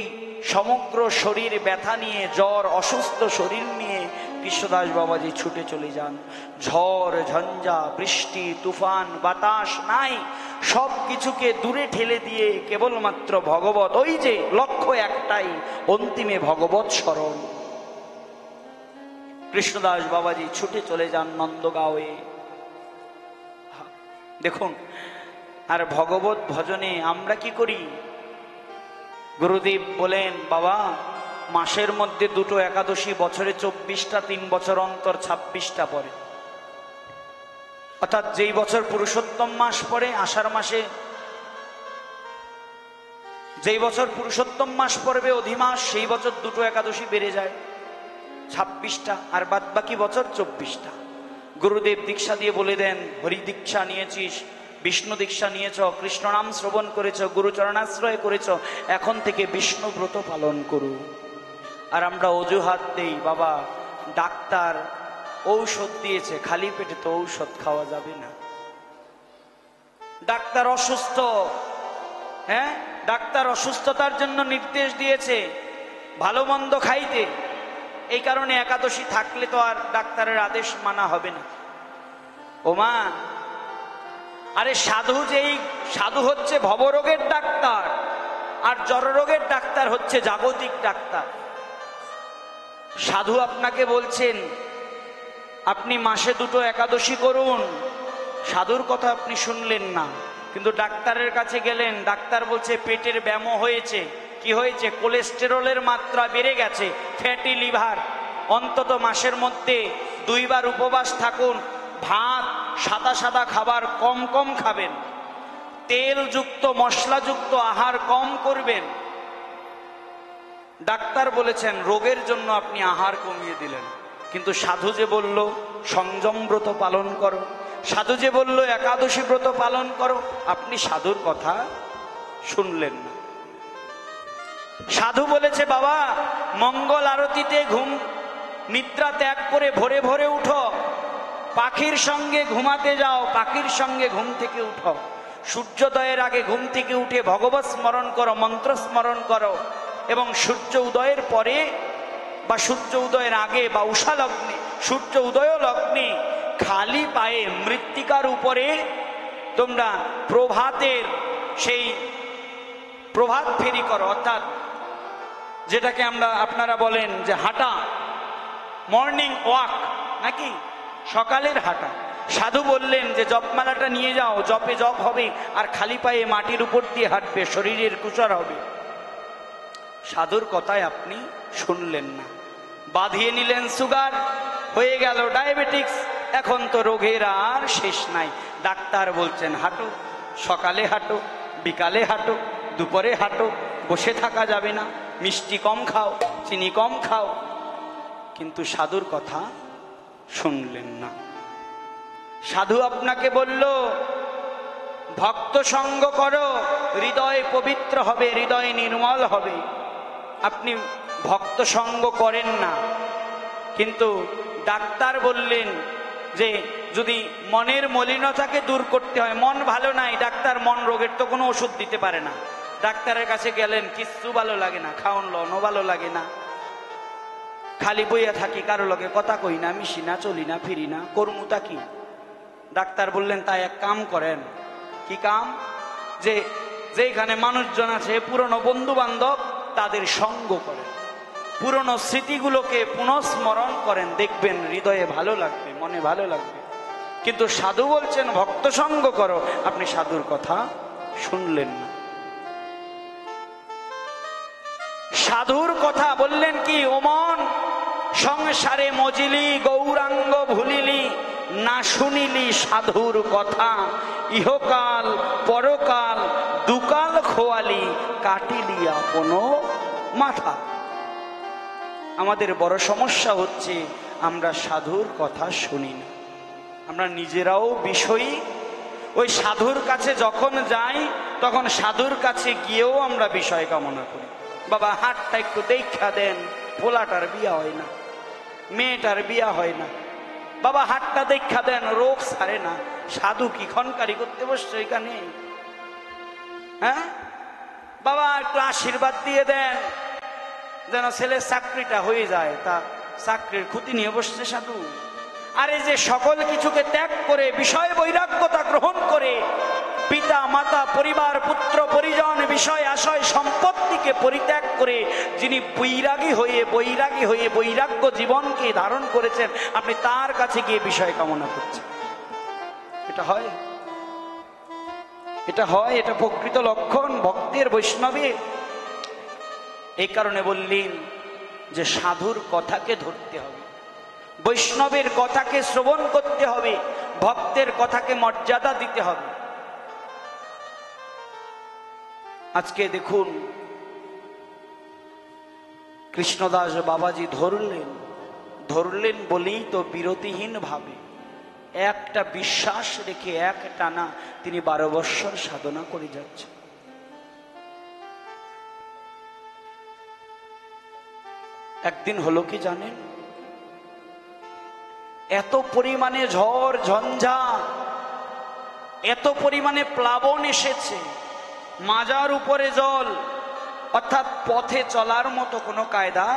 সমগ্র শরীর ব্যথা নিয়ে, জ্বর, অসুস্থ শরীর নিয়ে কৃষ্ণদাস বাবাজি ছুটে চলে যান। ঝড় ঝঞ্ঝা, বৃষ্টি, তুফান, বাতাস নাই, সব কিছুকে দূরে ঠেলে দিয়ে কেবলমাত্র ভগবত, ওই যে লক্ষ্য একটাই, অন্তিমে ভগবত স্মরণ। কৃষ্ণদাস বাবাজি ছুটে চলে যান নন্দগাঁওয়ে। দেখুন, আর ভগবত ভজনে আমরা কি করি? গুরুদেব বলেন, বাবা মাসের মধ্যে 2টো একাদশী, বছরে 24টা, 3 বছর অন্তর 26টা পড়ে। অর্থাৎ যেই বছর পুরুষোত্তম মাস পড়ে, আষাঢ় মাসে যেই বছর পুরুষোত্তম মাস পড়বে অধিমাস, সেই বছর 2টো একাদশী বেড়ে যায় 26টা, আর বাদ বাকি বছর 24টা। গুরুদেব দীক্ষা দিয়ে বলে দেন, হরি দীক্ষা নিয়েছিস, বিষ্ণু দীক্ষা নিয়েছ, কৃষ্ণ নাম শ্রবণ করেছ, গুরুচরণাশ্রয় করেছ, এখন থেকে বিষ্ণু ব্রত পালন করু। আর আমরা অজুহাত দেই, বাবা ডাক্তার ঔষধ দিয়েছে, খালি পেটে তো ঔষধ খাওয়া যাবে না, ডাক্তার অসুস্থ, হ্যাঁ ডাক্তার অসুস্থতার জন্য নির্দেশ দিয়েছে ভালো মন্দ খাইতে, এই কারণে একাদশী থাকলে তো আর ডাক্তারের আদেশ মানা হবে না। ও মা, আরে সাধু, যেই সাধু হচ্ছে ভবরোগের ডাক্তার, আর জড়রোগের ডাক্তার হচ্ছে জাগতিক ডাক্তার। সাধু আপনাকে বলছেন আপনি মাসে 2টো একাদশী করুন, সাধুর কথা আপনি শুনলেন না, কিন্তু ডাক্তারের কাছে গেলেন, ডাক্তার বলছে পেটের ব্যামো হয়েছে। কি হয়েছে? কোলেস্টেরলের মাত্রা বেড়ে গেছে, ফ্যাটি লিভার, অন্তত মাসের মধ্যে 2 বার উপবাস থাকুন, ভাত, সাদা সাদা খাবার কম কম খাবেন, তেলযুক্ত মশলাযুক্ত আহার কম করবেন। ডাক্তার বলেছেন রোগের জন্য আপনি আহার কমিয়ে দিলেন, কিন্তু সাধু যে বলল সংযম ব্রত পালন করো, সাধু যে বলল একাদশী ব্রত পালন করো, আপনি সাধুর কথা শুনলেন না। সাধু বলেছে বাবা মঙ্গল আরতিতে নিদ্রা ত্যাগ করে ভোরে ভোরে উঠো, পাখির সঙ্গে ঘুমাতে যাও, পাখির সঙ্গে ঘুম থেকে উঠো, সূর্যোদয়ের আগে ঘুম থেকে উঠে ভগবত স্মরণ করো, মন্ত্র স্মরণ করো, এবং সূর্য উদয়ের পরে বা সূর্য উদয়ের আগে বা উষা লগ্নে, সূর্য উদয় লগ্নে খালি পায়ে মৃত্তিকার উপরে তোমরা প্রভাতের সেই প্রভাত ফেরি করো, অর্থাৎ যেটাকে আপনারা বলেন যে হাঁটা, মর্নিং ওয়াক নাকি সকালের হাঁটা। সাধু বললেন যে জপমালাটা নিয়ে যাও, জপে জপ হবে আর খালি পায়ে মাটির উপর দিয়ে হাঁটবে, শরীরের কুশর হবে। সাধুর কথায় আপনি শুনলেন না, বাঁধিয়ে নিলেন সুগার, হয়ে গেল ডায়াবেটিক্স, এখন তো রোগের আর শেষ নাই। ডাক্তার বলছেন হাঁটো, সকালে হাঁটো, বিকালে হাঁটো, দুপুরে হাঁটো, বসে থাকা যাবে না, মিষ্টি কম খাও, চিনি কম খাও, কিন্তু সাধুর কথা শুনলেন না। সাধু আপনাকে বলল ভক্ত সঙ্গ করো, হৃদয় পবিত্র হবে, হৃদয় নির্মল হবে। আপনি ভক্ত সঙ্গ করেন না, কিন্তু ডাক্তার বললেন যে যদি মনের মলিনতাকে দূর করতে হয়, মন ভালো নাই, ডাক্তার মন রোগের তো কোনো ওষুধ দিতে পারে না। ডাক্তারের কাছে গেলেন, কিচ্ছু ভালো লাগে না, খাওন লনও ভালো লাগে না, খালি বইয়া থাকি, কারো লগে কথা কই না, মিশি না, চলি না, ফিরি না, করমুতা কি? ডাক্তার বললেন তাই এক কাম করেন। কি কাম? যে যেখানে মানুষজন আছে, পুরনো বন্ধু বান্ধব, তাদের সঙ্গ করেন, পুরনো স্মৃতিগুলোকে পুনঃস্মরণ করেন, দেখবেন হৃদয়ে ভালো লাগবে, মনে ভালো লাগবে। কিন্তু সাধু বলছেন ভক্ত সঙ্গ করো, আপনি সাধুর কথা শুনলেন না। সাধুর কথা বললেন কি, ও মন সংসারে মজিলি, গৌরাঙ্গ ভুলিলি, না শুনিলি সাধুর কথা, ইহকাল পরকাল দুকাল খোয়ালি, কাটিলি আপন মাথা। আমাদের বড় সমস্যা হচ্ছে আমরা সাধুর কথা শুনি না, আমরা নিজেরাও বিষয়ী। ওই সাধুর কাছে যখন যাই, তখন সাধুর কাছে গিয়েও আমরা বিষয় কামনা করি। বাবা হাতটা একটু দেখা দেন, পোলাটার বিয়া হয় না, মেয়েটার বিয়া হয় না, বাবা হাতটা দেখা দেন, রোগ সারে না। সাধু কি খনকারি করতে বসছে এখানে? হ্যাঁ বাবা একটু আশীর্বাদ দিয়ে দেন যেন ছেলের চাকরিটা হয়ে যায়, তা চাকরির ক্ষতি নিয়ে বসছে সাধু। আরে যে সকল কিছুকে ত্যাগ করে বিষয় বৈরাগ্যতা গ্রহণ করে, পিতা মাতা পরিবার পুত্র পরিজন বিষয় আশয় সম্পত্তিকে পরিত্যাগ করে যিনি বৈরাগী হয়ে বৈরাগ্য জীবনকে ধারণ করেছেন, আপনি তার কাছে গিয়ে বিষয় কামনা করছেন। এটা হয়? এটা হয়? এটা প্রকৃত লক্ষণ ভক্তের, বৈষ্ণবের? এই কারণে বললেন যে সাধুর কথাকে ধরতে হবে, বৈষ্ণবের কথাকে শ্রবণ করতে হবে, ভক্তের কথাকে মর্যাদা দিতে হবে। আজকে দেখুন কৃষ্ণদাস বাবাজি ধরলেন বলেই তো বিরতিহীন ভাবে একটা বিশ্বাস রেখে এক টানা তিনি 12 বৎসর সাধনা করে যাচ্ছেন। একদিন হলো কি জানেন, এত পরিমাণে ঝড় ঝঞ্ঝা, এত পরিমাণে প্লাবন এসেছে, মাজার উপরে জল, অর্থাৎ পথে চলার মতো কোনো কায়দা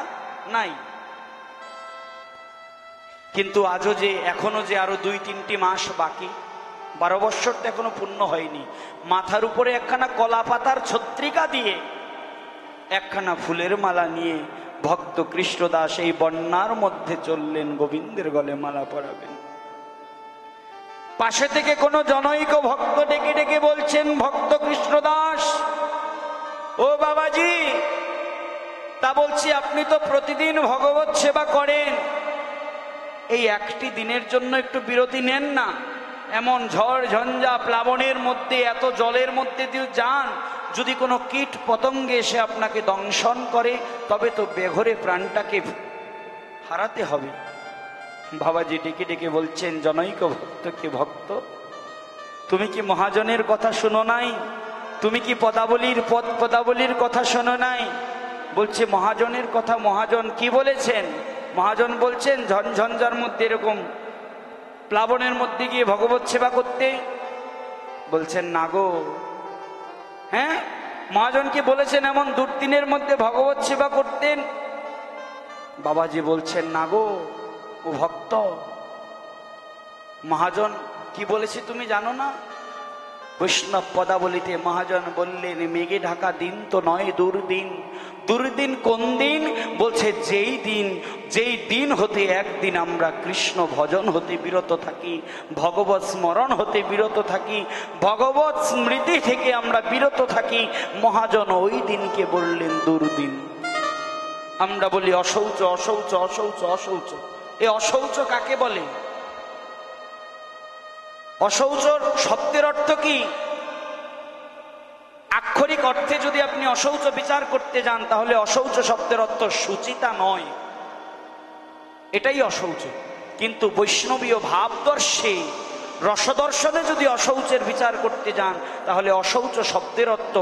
নাই। কিন্তু আজও যে এখনো যে আরো 2-3টি মাস বাকি, 12 বৎসর তো এখনো পূর্ণ হয়নি, মাথার উপরে একখানা কলা পাতার ছত্রিকা দিয়ে, একখানা ফুলের মালা নিয়ে ভক্ত কৃষ্ণদাস এই বন্যার মধ্যে চললেন, গোবিন্দের গলে মালা পরাবেন। পাশে থেকে কোনো জনৈক ভক্ত ডেকে ডেকে বলছেন, ভক্ত কৃষ্ণদাস ও বাবাজি, তা বলছি আপনি তো প্রতিদিন ভগবত সেবা করেন, এই একটি দিনের জন্য একটু বিরতি নেন না। এমন ঝড় ঝঞ্ঝা প্লাবনের মধ্যে, এত জলের মধ্যে দিয়ে যান, যদি কোনো কীট পতঙ্গে এসে আপনাকে দংশন করে, তবে তো বেঘরে প্রাণটাকে হারাতে হবে। বাবাজি ডেকে ডেকে বলছেন, জনৈক ভক্তকে, ভক্ত তুমি কি মহাজনের কথা শোনো নাই? তুমি কি পদাবলীর কথা শোনো নাই? বলছে মহাজনের কথা। মহাজন কি বলেছেন? মহাজন বলছেন ঝঞ্ঝঞ্ঝার মধ্যে এরকম প্লাবনের মধ্যে গিয়ে ভগবত সেবা করতে? বলছেন না গো। হ্যাঁ, মহাজনকে বলেছেন এমন দুর্দিনের মধ্যে ভগবত সেবা করতেন? বাবাজি বলছেন না গো, ও ভক্ত। মহাজন কি বলেছে তুমি জানো না? বৈষ্ণব পদাবলিতে মহাজন বললেন, মেঘে ঢাকা দিন তো নয় দুর্দিন। দুর্দিন কোন দিন? বলছে যেই দিন হতে একদিন আমরা কৃষ্ণ ভজন হতে বিরত থাকি, ভগবত স্মরণ হতে বিরত থাকি, ভগবত স্মৃতি থেকে আমরা বিরত থাকি, মহাজন ওই দিনকে বললেন দুর্দিন। আমরা বলি অশৌচ অশৌচ অশৌচ অশৌচ। এ অশৌচ কাকে বলে? অশৌচ শব্দের অর্থ কি? আক্ষরিক অর্থে যদি আপনি অশৌচ বিচার করতে যান তাহলে অশৌচ শব্দের অর্থ সুচিতা নয়, এটাই অশৌচ। কিন্তু বৈষ্ণবীয় ভাবদর্শে রসদর্শনে যদি অশৌচের বিচার করতে যান তাহলে অশৌচ শব্দের অর্থ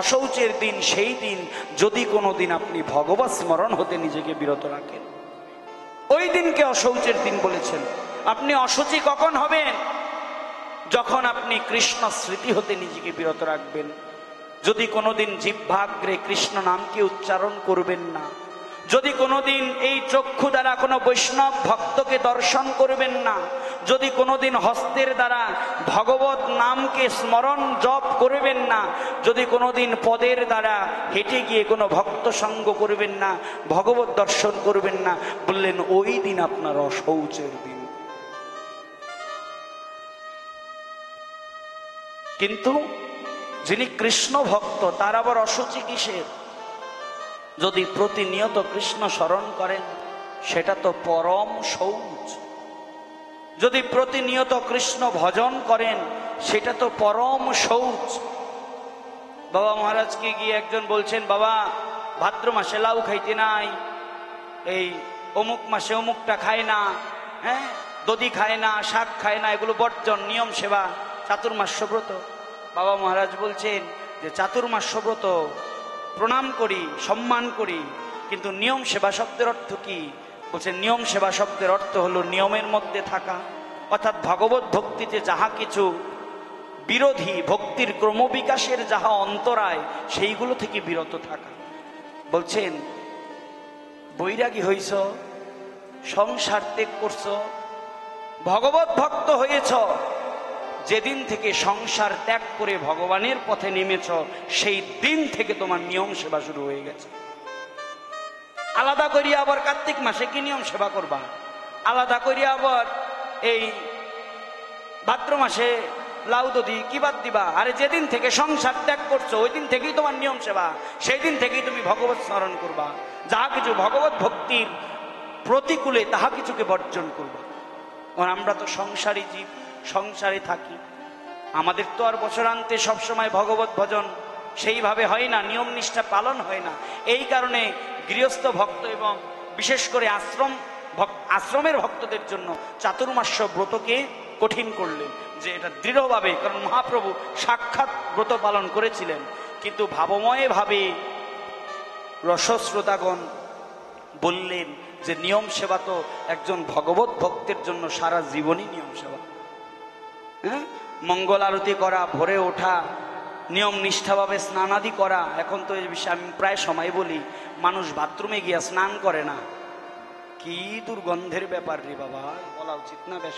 অশৌচের দিন সেই দিন যদি কোনো দিন আপনি ভগবত স্মরণ হতে নিজেকে বিরত রাখেন, ওই দিনকে অশৌচের দিন বলেছেন। আপনি অশুচি কখন হবেন? যখন আপনি কৃষ্ণ স্মৃতি হতে নিজেকে বিরত রাখবেন। যদি কোনোদিন জিহ্বাগ্রে কৃষ্ণ নামকে উচ্চারণ করবেন না, যদি কোনোদিন এই চক্ষু দ্বারা কোনো বৈষ্ণব ভক্তকে দর্শন করবেন না, যদি কোনোদিন হস্তের দ্বারা ভগবত নামকে স্মরণ জপ করবেন না, যদি কোনোদিন পদের দ্বারা হেঁটে গিয়ে কোনো ভক্ত সঙ্গ করবেন না, ভগবত দর্শন করবেন না, বললেন ওই দিন আপনার অশৌচের দিন। কিন্তু যিনি কৃষ্ণ ভক্ত তার আবার অশুচি কিসের? যদি প্রতিনিয়ত কৃষ্ণ স্মরণ করেন সেটা তো পরম শৌচ। যদি প্রতিনিয়ত কৃষ্ণ ভজন করেন সেটা তো পরম শৌচ। বাবা মহারাজকে গিয়ে একজন বলছেন, বাবা ভাদ্র মাসে লাউ খাইতে নাই, এই অমুক মাসে অমুকটা খায় না, হ্যাঁ দধি খায় না, শাক খায় না, এগুলো বর্জন, নিয়ম সেবা, চাতুর্মাস্য ব্রত। বাবা মহারাজ বলছেন যে চাতুর্মাস্য ব্রত প্রণাম করি, সম্মান করি, কিন্তু নিয়ম সেবা শব্দের অর্থ কি? বলছেন নিয়ম সেবা শব্দের অর্থ হলো নিয়মের মধ্যে থাকা, অর্থাৎ ভগবত ভক্তিতে যাহা কিছু বিরোধী, ভক্তির ক্রমবিকাশের যাহা অন্তরায়, সেইগুলো থেকে বিরত থাকা। বলছেন বৈরাগী হইছ, সংসার ত্যাগ করছ, ভগবত ভক্ত হয়েছ, যেদিন থেকে সংসার ত্যাগ করে ভগবানের পথে নেমেছ সেই দিন থেকে তোমার নিয়ম সেবা শুরু হয়ে গেছে। আলাদা করিয়া আবার কার্তিক মাসে কি নিয়ম সেবা করবা? আলাদা করিয়া আবার এই ভাদ্র মাসে লাউ দধি কি বাদ দিবা? আরে যেদিন থেকে সংসার ত্যাগ করছো ওই দিন থেকেই তোমার নিয়ম সেবা, সেই দিন থেকেই তুমি ভগবত স্মরণ করবা, যাহা কিছু ভগবত ভক্তির প্রতিকূলে তাহা কিছুকে বর্জন করবা। আমরা তো সংসারী জীব, সংসারে থাকি, আমাদের তো আর বছরান্তে সবসময় ভগবত ভজন সেইভাবে হয় না, নিয়ম নিষ্ঠা পালন হয় না। এই কারণে গৃহস্থ ভক্ত এবং বিশেষ করে আশ্রমের ভক্তদের জন্য চাতুর্মাস্য ব্রতকে কঠিন করলেন, যে এটা দৃঢ়ভাবে, কারণ মহাপ্রভু সাক্ষাৎ ব্রত পালন করেছিলেন। কিন্তু ভাবময় ভাবে রসশ্রোতাগণ বললেন যে নিয়ম সেবা তো একজন ভগবত ভক্তের জন্য সারা জীবনই নিয়ম সেবা। হ্যাঁ, মঙ্গল আরতি করা, ভোরে ওঠা, নিয়ম নিষ্ঠাভাবে স্নানাদি করা। এখন তো এই বিষয়ে আমি প্রায় সময় বলি, মানুষ বাথরুমে গিয়া স্নান করে না, কি দুর্গন্ধের ব্যাপার রে বাবা, বলা উচিত না? বেশ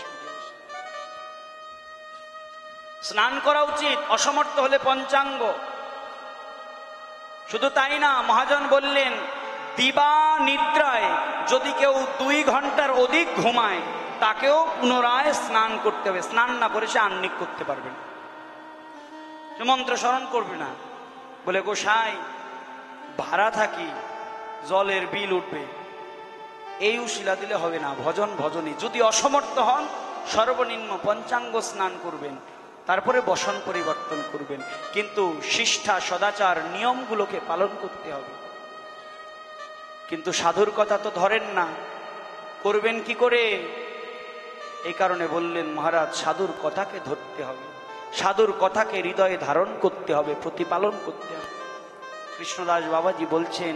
স্নান করা উচিত, অসমর্থ হলে পঞ্চাঙ্গ। শুধু তাই না, মহাজন বললেন দিবা নিদ্রায় যদি কেউ 2 ঘন্টার অধিক ঘুমায় তাকেও পুনরায় স্নান করতে হবে। স্নান না করে সে আহ্নিক করতে পারবে না, সে মন্ত্র স্মরণ করবে না। বলে গোসাই ভাড়া থাকি, জলের বিল উঠবে, এই উশিলা দিলে হবে না, ভজন ভজনই। যদি অসমর্থ হন সর্বনিম্ন পঞ্চাঙ্গ স্নান করবেন, তারপরে বসন পরিবর্তন করবেন, কিন্তু শিষ্ঠা সদাচার নিয়মগুলোকে পালন করতে হবে। কিন্তু সাধুর কথা তো ধরেন না, করবেন কি করে? এই কারণে বললেন মহারাজ সাধুর কথাকে ধরতে হবে, সাধুর কথাকে হৃদয়ে ধারণ করতে হবে, প্রতিপালন করতে হবে। কৃষ্ণদাস বাবাজি বলছেন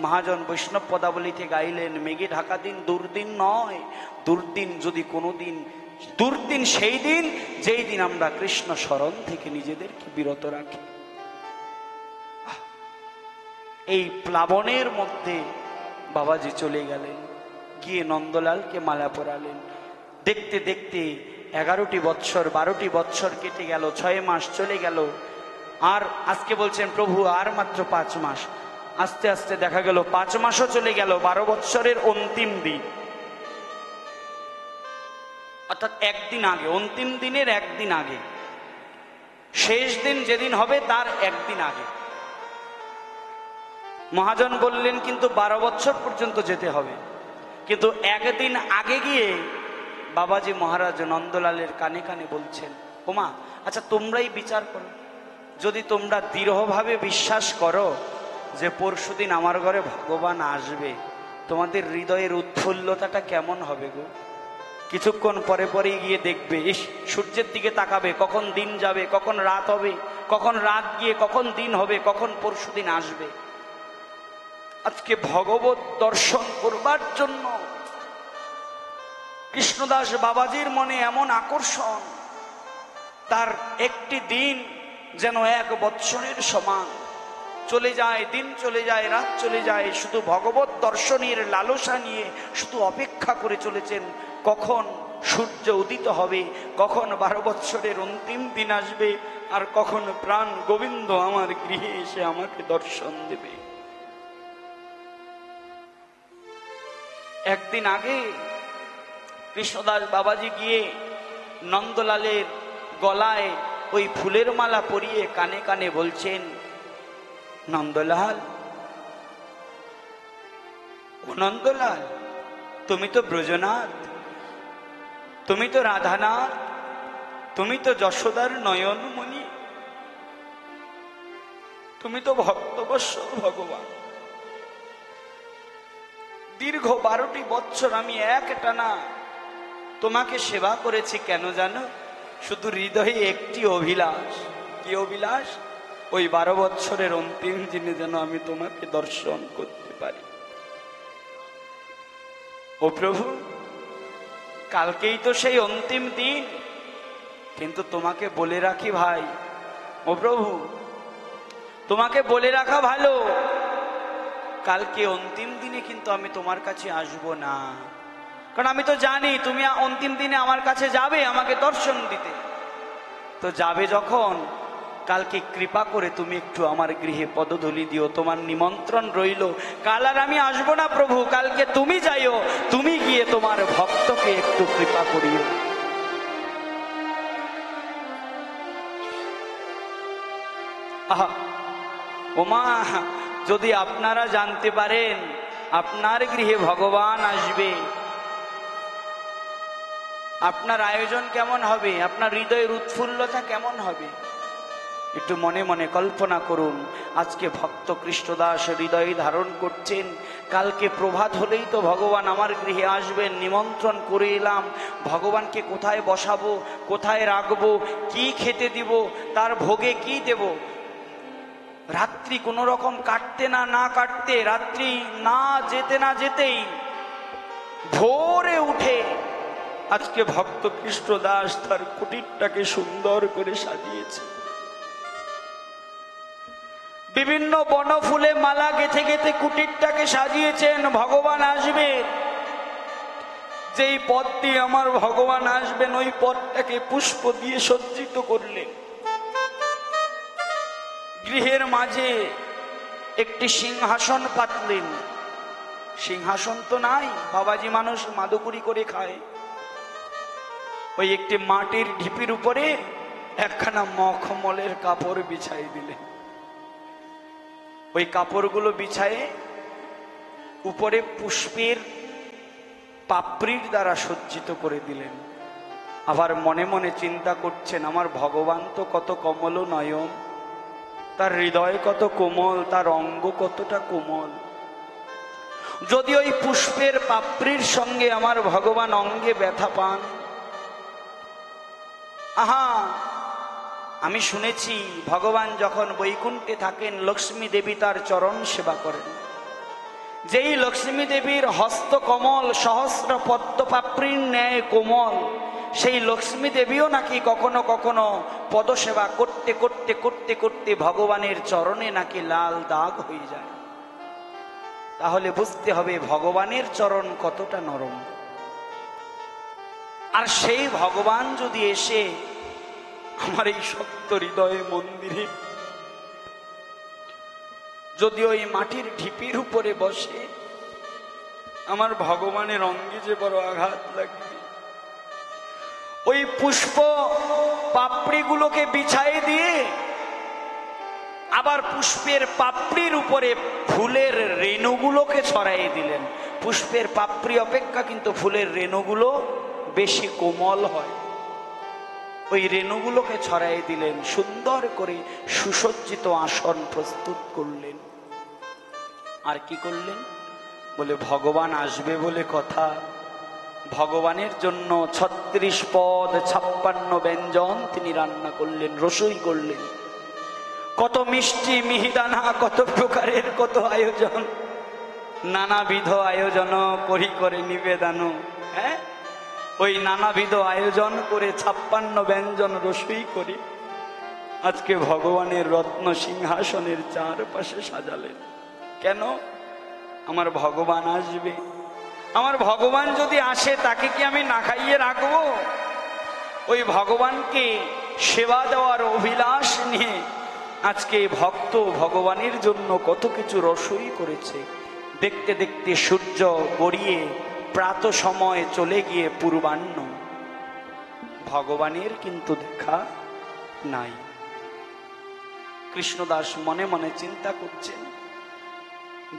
মহাজন বৈষ্ণব পদাবলীতে গাইলেন, মেঘে ঢাকা দিন দুর্দিন নয়, দুর্দিন যদি কোনো দিন, দুর্দিন সেই দিন যেই দিন আমরা কৃষ্ণ স্মরণ থেকে নিজেদেরকে বিরত রাখি। এই প্লাবনের মধ্যে বাবাজি চলে গেলেন, গিয়ে নন্দলালকে মালা পরালেন। দেখতে দেখতে 11টি বৎসর 12টি বৎসর কেটে গেল, 6 মাস চলে গেল। আর আজকে বলছেন প্রভু আর মাত্র 5 মাস। আস্তে আস্তে দেখা গেল 5 মাসও চলে গেল, 12 বৎসরের অন্তিম দিন, অর্থাৎ একদিন আগে, অন্তিম দিনের একদিন আগে, শেষ দিন যেদিন হবে তার একদিন আগে মহাজন বললেন কিন্তু 12 বৎসর পর্যন্ত যেতে হবে। কিন্তু একদিন আগে গিয়ে বাবাজি মহারাজ নন্দলালের কানে কানে বলছেন, ওমা আচ্ছা তোমরাই বিচার করো, যদি তোমরা দৃঢ়ভাবে বিশ্বাস করো যে পরশুদিন আমার ঘরে ভগবান আসবে, তোমাদের হৃদয়ের উৎফুল্লতাটা কেমন হবে গো। কিছুক্ষণ পরে পরে গিয়ে দেখবে, ইস সূর্যের দিকে তাকাবে, কখন দিন যাবে, কখন রাত হবে, কখন রাত গিয়ে কখন দিন হবে, কখন পরশুদিন আসবে। আজকে ভগবত দর্শন করবার জন্য কৃষ্ণদাস বাবাজির মনে এমন আকর্ষণ, তার একটি দিন যেন 1 বৎসরের সমান। চলে যায় দিন, চলে যায় রাত, চলে যায়, শুধু ভগবত দর্শনের লালসা নিয়ে শুধু অপেক্ষা করে চলেছেন কখন সূর্য উদিত হবে, কখন 12 বৎসরের অন্তিম দিন আসবে, আর কখন প্রাণ গোবিন্দ আমার গৃহে এসে আমাকে দর্শন দেবে। একদিন আগে কৃষ্ণদাস বাবাজি গিয়ে নন্দলালের গলায় ওই ফুলের মালা পরিয়ে কানে কানে বলছেন, নন্দলাল, ও নন্দলাল, তুমি তো ব্রজনাথ, তুমি তো রাধানাথ, তুমি তো যশোদার নয়নমণি, তুমি তো ভক্তবৎসল ভগবান। দীর্ঘ 12টি বৎসর আমি একটানা তোমাকে সেবা করেছি, কেন জানো? শুধু হৃদয়ে একটি অভিলাষ। কি অভিলাষ? ওই 12 বৎসরের অন্তিম দিনে যেন আমি তোমাকে দর্শন করতে পারি। ও প্রভু, কালকেই তো সেই অন্তিম দিন, কিন্তু তোমাকে বলে রাখি ভাই, ও প্রভু তোমাকে বলে রাখা ভালো, কালকে অন্তিম দিনে কিন্তু আমি তোমার কাছে আসব না, কারণ আমি তো জানি তুমি অন্তিম দিনে আমার কাছে যাবে আমাকে দর্শন দিতে। তো যাবে যখন, কালকে কৃপা করে তুমি একটু আমার গৃহে পদধূলি দিও, তোমার নিমন্ত্রণ রইল। কাল আর আমি আসবো না প্রভু, কালকে তুমি যাইও, তুমি গিয়ে তোমার ভক্তকে একটু কৃপা করিও। আহা ওমা, যদি আপনারা জানতে পারেন আপনার গৃহে ভগবান আসবে, আপনার আয়োজন কেমন হবে, আপনার হৃদয়ের উৎফুল্লতা কেমন হবে, একটু মনে মনে কল্পনা করুন। আজকে ভক্ত কৃষ্ণদাস হৃদয়ে ধারণ করছেন, কালকে প্রভাত হলেই তো ভগবান আমার গৃহে আসবেন, নিমন্ত্রণ করে এলাম, ভগবানকে কোথায় বসাবো, কোথায় রাখবো, কি খেতে দিব, তার ভোগে কি দেব। রাত্রি কোনো রকম কাটতে না কাটতে, রাত্রি না যেতে না যেতেই ভোরে উঠে আজকে ভক্ত কৃষ্ণদাস তার কুটিরটাকে সুন্দর করে সাজিয়েছে। বিভিন্ন বনফুলে মালা গেঁথে গেঁথে কুটিরটাকে সাজিয়েছেন, ভগবান আসবেন। যেই পথ দিয়ে আমার ভগবান আসবেন ওই পথটাকে পুষ্প দিয়ে সজ্জিত করলেন। গৃহের মাঝে একটি সিংহাসন পাতলেন। সিংহাসন তো নাই, বাবাজি মানুষ মাদুকুরি করে খায়। ওই একটি মাটির ঢিপির উপরে একখানা মখমলের কাপড় বিছাই দিলেন। ওই কাপড়গুলো বিছায়ে উপরে পুষ্পের পাপড়ির দ্বারা সজ্জিত করে দিলেন। আবার মনে মনে চিন্তা করছেন, আমার ভগবান তো কত কমল নয়ন, তার হৃদয় কত কোমল, তার অঙ্গ কতটা কোমল। যদি ওই পুষ্পের পাপড়ির সঙ্গে আমার ভগবান অঙ্গে ব্যথা পান, আহা, আমি শুনেছি ভগবান যখন বৈকুণ্ঠে থাকেন লক্ষ্মী দেবী তার চরণ সেবা করেন। যেই লক্ষ্মী দেবীর হস্ত কমল সহস্র পদ্মপাপড়ির ন্যায় কোমল, সেই লক্ষ্মী দেবীও নাকি কখনো কখনো পদসেবা করতে করতে করতে করতে ভগবানের চরণে নাকি লাল দাগ হয়ে যায়। তাহলে বুঝতে হবে ভগবানের চরণ কতটা নরম। আর সেই ভগবান যদি এসে আমার এই শক্ত হৃদয় মন্দিরে যদি ওই মাটির ঢিপির উপরে বসে, আমার ভগবানের অঙ্গে যে বড় আঘাত লাগবে। ওই পুষ্প পাপড়িগুলোকে বিছাই দিয়ে আবার পুষ্পের পাপড়ির উপরে ফুলের রেণুগুলোকে ছড়াই দিলেন। পুষ্পের পাপড়ি অপেক্ষা কিন্তু ফুলের রেণুগুলো বেশি কোমল হয়। ওই রেণুগুলোকে ছড়াই দিলেন, সুন্দর করে সুসজ্জিত আসন প্রস্তুত করলেন। আর কি করলেন? বলে ভগবান আসবে বলে কথা, ভগবানের জন্য 36 পদ 56 ব্যঞ্জন তিনি রান্না করলেন, রসই করলেন। কত মিষ্টি মিহিদানা, কত প্রকারের কত আয়োজন, নানাবিধ আয়োজন করি করে নিবেদন। হ্যাঁ, ওই নানাবিধ আয়োজন করে 56 ব্যঞ্জন রসই করে আজকে ভগবানের রত্ন সিংহাসনের চারপাশে সাজালেন। কেন? আমার ভগবান আসবে। আমার ভগবান যদি আসে তাকে কি আমি না খাইয়ে রাখবো? ওই ভগবানকে সেবা দেওয়ার অভিলাষ নিয়ে আজকে ভক্ত ভগবানের জন্য কত কিছু রসই করেছে। দেখতে দেখতে সূর্য গড়িয়ে প্রাত সময় চলে গিয়ে পূর্বাহ্ন, ভগবানের কিন্তু দেখা নাই। কৃষ্ণদাস মনে মনে চিন্তা করছেন,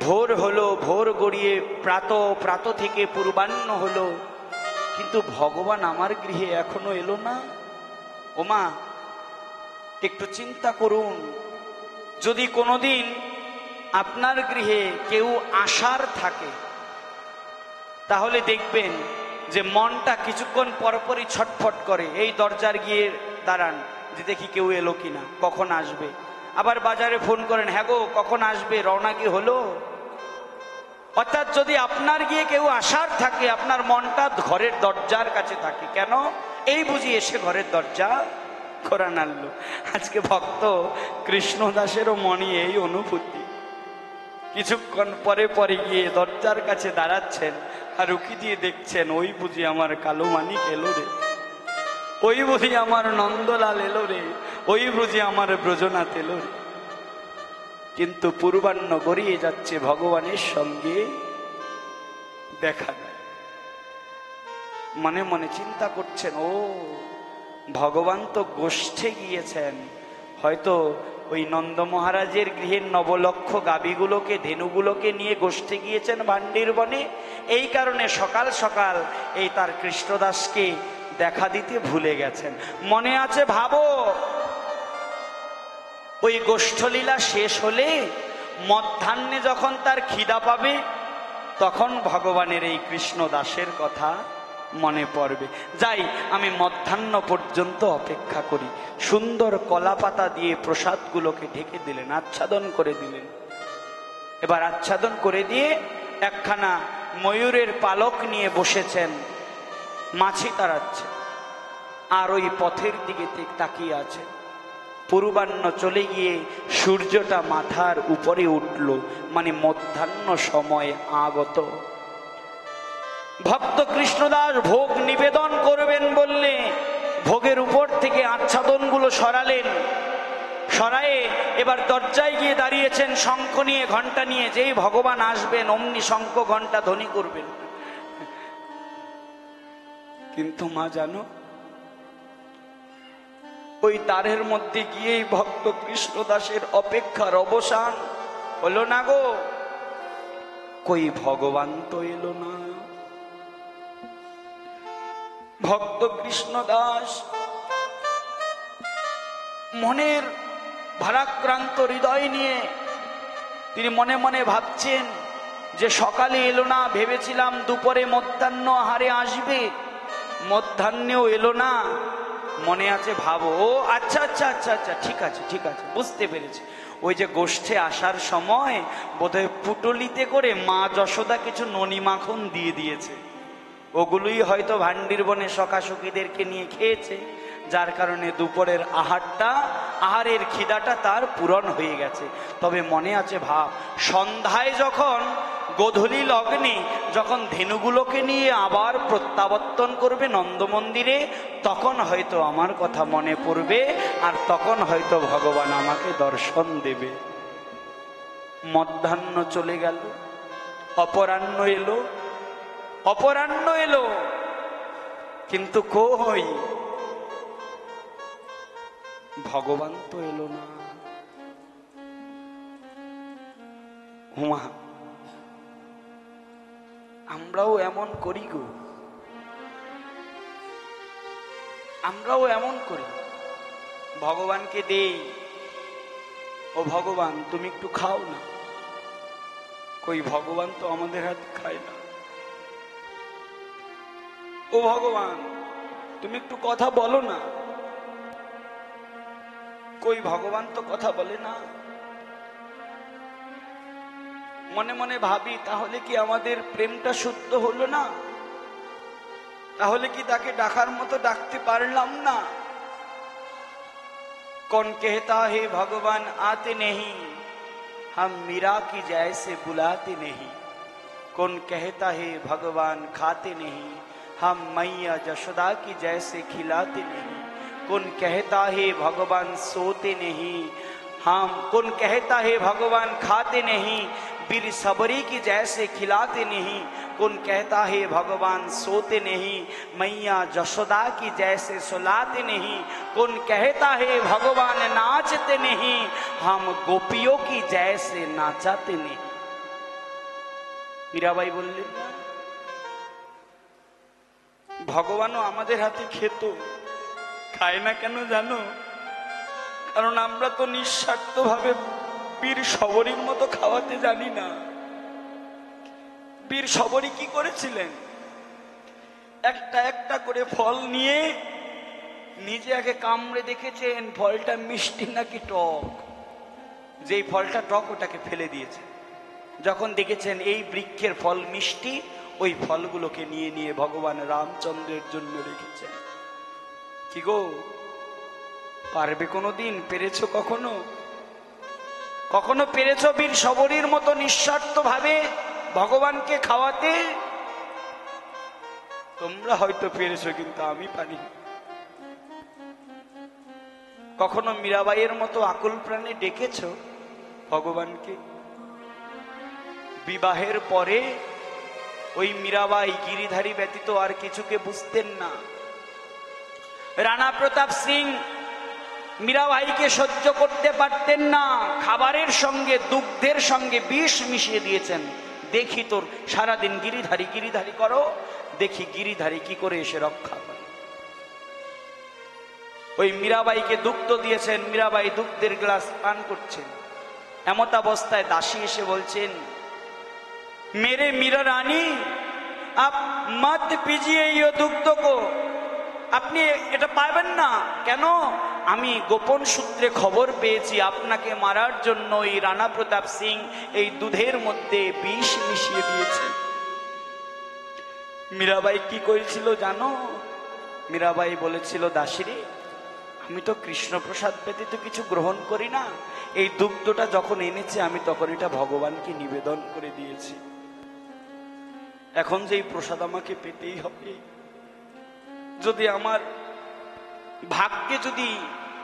ভোর হলো, ভোর গড়িয়ে প্রাত থেকে পূর্বাহ্ন হলো, কিন্তু ভগবান আমার গৃহে এখনো এলো না। ওমা, একটু চিন্তা করুন, যদি কোনোদিন আপনার গৃহে কেউ আসার থাকে তাহলে দেখবেন যে মনটা কিছুক্ষণ পরপরই ছটফট করে। এই দরজার গিয়ে দাঁড়ান যে দেখি কেউ এলো কিনা, কখন আসবে। আবার বাজারে ফোন করেন, হ্যাঁ গো কখন আসবে, রওনা কি হলো? অর্থাৎ যদি আপনার গিয়ে কেউ আসার থাকে, আপনার মনটা ঘরের দরজার কাছে থাকে। কেন? এই বুঝি এসে ঘরের দরজা খোরা নাড়ল। আজকে ভক্ত কৃষ্ণদাসেরও মনে এই অনুভূতি। কিছুক্ষণ পরে পরে গিয়ে দরজার কাছে দাঁড়াচ্ছেন আর উকি দিয়ে দেখছেন, ওই বুঝি আমার কালো মানিক এলো রে, ওই বুঝি আমার নন্দলাল এলো রে, ওই বুঝি আমার ব্রজনাথ এলো রে। কিন্তু পূর্বাহ্ন গড়িয়ে যাচ্ছে, ভগবানের সঙ্গে দেখা নাই। মনে মনে চিন্তা করছেন, ও ভগবান তো গোষ্ঠে গিয়েছেন, হয়তো ওই নন্দ মহারাজের গৃহের নবলক্ষ গাভীগুলোকে ধেনুগুলোকে নিয়ে গোষ্ঠে গিয়েছেন ভান্ডির বনে। এই কারণে সকাল সকাল এই তার কৃষ্ণদাসকে দেখা দিতে ভুলে গেছেন। মনে আছে ভাবো, ওই গোষ্ঠলীলা শেষ হলে মধ্যাহ্নে যখন তার খিদা পাবে তখন ভগবানের এই কৃষ্ণদাসের কথা মনে পড়বে। যাই, আমি মধ্যাহ্ন পর্যন্ত অপেক্ষা করি। সুন্দর কলা পাতা দিয়ে প্রসাদগুলোকে ঢেকে দিলেন, আচ্ছাদন করে দিলেন। এবার আচ্ছাদন করে দিয়ে একখানা ময়ূরের পালক নিয়ে বসেছেন, মাছি তাড়াচ্ছে আর ওই পথের দিকে তাকিয়ে আছে। পূর্বাহ্ন চলে গিয়ে সূর্যটা মাথার উপরে উঠল, মানে মধ্যাহ্ন সময় আগত। ভক্ত কৃষ্ণদাস ভোগ নিবেদন করবেন বললে ভোগের উপর থেকে আচ্ছাদনগুলো সরালেন। সরায়ে এবার দরজায় গিয়ে দাঁড়িয়েছেন, শঙ্খ নিয়ে ঘণ্টা নিয়ে। যেই ভগবান আসবেন অমনি শঙ্খ ঘণ্টা ধ্বনি করবেন। কিন্তু মা জানো, ওই দ্বারের মধ্যে গিয়েই ভক্ত কৃষ্ণদাসের অপেক্ষার অবসান হলো না গো। কই ভগবান তো এলো না। ভক্ত কৃষ্ণদাস মনের ভারাক্রান্ত হৃদয় নিয়ে তিনি মনে মনে ভাবছেন যে সকালে এলো না, ভেবেছিলাম দুপুরে মধ্যাহ্ন আহারে আসবে, মধ্যাহ্নেও এলো না। মনে আছে ভাবো, ও আচ্ছা আচ্ছা আচ্ছা আচ্ছা, ঠিক আছে ঠিক আছে, বুঝতে পেরেছি। ওই যে গোষ্ঠে আসার সময় বোধহয় পুটলিতে করে মা যশোদা কিছু ননি মাখন দিয়ে দিয়েছে, ওগুলোই হয়তো ভান্ডির বনে সখাসখীদেরকে নিয়ে খেয়েছে, যার কারণে দুপুরের আহারের খিদাটা তার পূরণ হয়ে গেছে। তবে মনে আছে ভাব, সন্ধ্যায় যখন গোধূলি লগ্নে যখন ধেনুগুলোকে নিয়ে আবার প্রত্যাবর্তন করবে নন্দমন্দিরে, তখন হয়তো আমার কথা মনে পড়বে, আর তখন হয়তো ভগবান আমাকে দর্শন দেবে। মধ্যাহ্ন চলে গেল, অপরাহ্ন এলো, কিন্তু কই ভগবান তো এলো না। হুমা, আমরাও এমন করি গো, আমরাও এমন করি, ভগবানকে দেই, ও ভগবান তুমি একটু খাও না, কই ভগবান তো আমাদের হাতে খায় না। ও ভগবান তুমি একটু কথা বলো না, কই ভগবান তো কথা বলে না। মনে মনে ভাবি, তাহলে কি আমাদের প্রেমটা শুদ্ধ হলো না? তাহলে কি তাকে ডাকার মতো ডাকতে পারলাম না? कौन कहता है भगवान आते नहीं, हम मीरा की जैसे बुलाते नहीं। कौन कहता है भगवान खाते नहीं, हम मैया यशोदा की जैसे खिलाते नहीं। कौन कहता है भगवान सोते नहीं, हम कौन कहता है भगवान खाते नहीं, बीर सबरी की जैसे खिलाते नहीं। कौन कहता है भगवान सोते नहीं, मैया यशोदा की जैसे सुलाते नहीं। कौन कहता है भगवान नाचते नहीं, हम गोपियों की जैसे नाचाते नहीं। मीराबाई बोललेन भगवानও আমাদের হাতে খেত, খায় না কেন জানো? কারণ আমরা তো নিঃস্বার্থভাবে বীর সবরীর মতো খাওয়াতে জানি না। বীর সবরী কি করেছিলেন? একটা একটা করে ফল নিয়ে নিজে আগে কামড়ে দেখেছেন ফলটা মিষ্টি নাকি টক। যেই ফলটা টক ওটাকে ফেলে দিয়েছে। যখন দেখেছেন এই বৃক্ষের ফল মিষ্টি, ওই ফলগুলোকে নিয়ে নিয়ে ভগবান রামচন্দ্রের জন্য রেখেছেন। কি গো, পারবে কোনোদিন? পেরেছো কখনো? কখনো পেরেছো বীর সবরীর মতো নিঃস্বার্থ ভাবে ভগবানকে খাওয়াতে? তোমরা হয়তো পেরেছো, কিন্তু আমি পারি। কখনো মীরাবাইয়ের মতো আকুল প্রাণে ডেকেছো ভগবানকে? বিবাহের পরে ওই মীরাবাই গিরিধারী ব্যতীত আর কিছুকে বুঝতেন না। রানা প্রতাপ সিং মীরাবাইকে সহ্য করতে পারতেন না। খাবারের সঙ্গে দুগ্ধের সঙ্গে বিষ মিশিয়ে দিয়েছেন। দেখি তোর সারাদিন গিরিধারী গিরিধারী করো, দেখি গিরিধারী কি করে এসে রক্ষা করে। ওই মীরাবাইকে দুগ্ধ দিয়েছেন, মীরাবাই দুগ্ধের গ্লাস পান করছেন। এমত অবস্থায় দাসী এসে বলছেন, মেরে মীরা রানী আপ মত পিজিয়ে ইয়ে দুগ্ধ কো, আপনি এটা পাবেন না। কেন? আমি গোপন সূত্রে খবর পেয়েছি আপনাকে মারার জন্য এই রানা প্রতাপ সিং এই দুধের মধ্যে বিষ মিশিয়ে দিয়েছে। মীরাবাই কি করেছিল জানো? মীরাবাই বলেছিল, দাসীরে আমি তো কৃষ্ণপ্রসাদ ব্যতীত কিছু গ্রহণ করি না। এই দুগ্ধটা যখন এনেছে আমি তখন এটা ভগবানকে নিবেদন করে দিয়েছি। এখন যে এই প্রসাদ আমাকে পেতেই হবে। যদি আমার ভাগ্যে যদি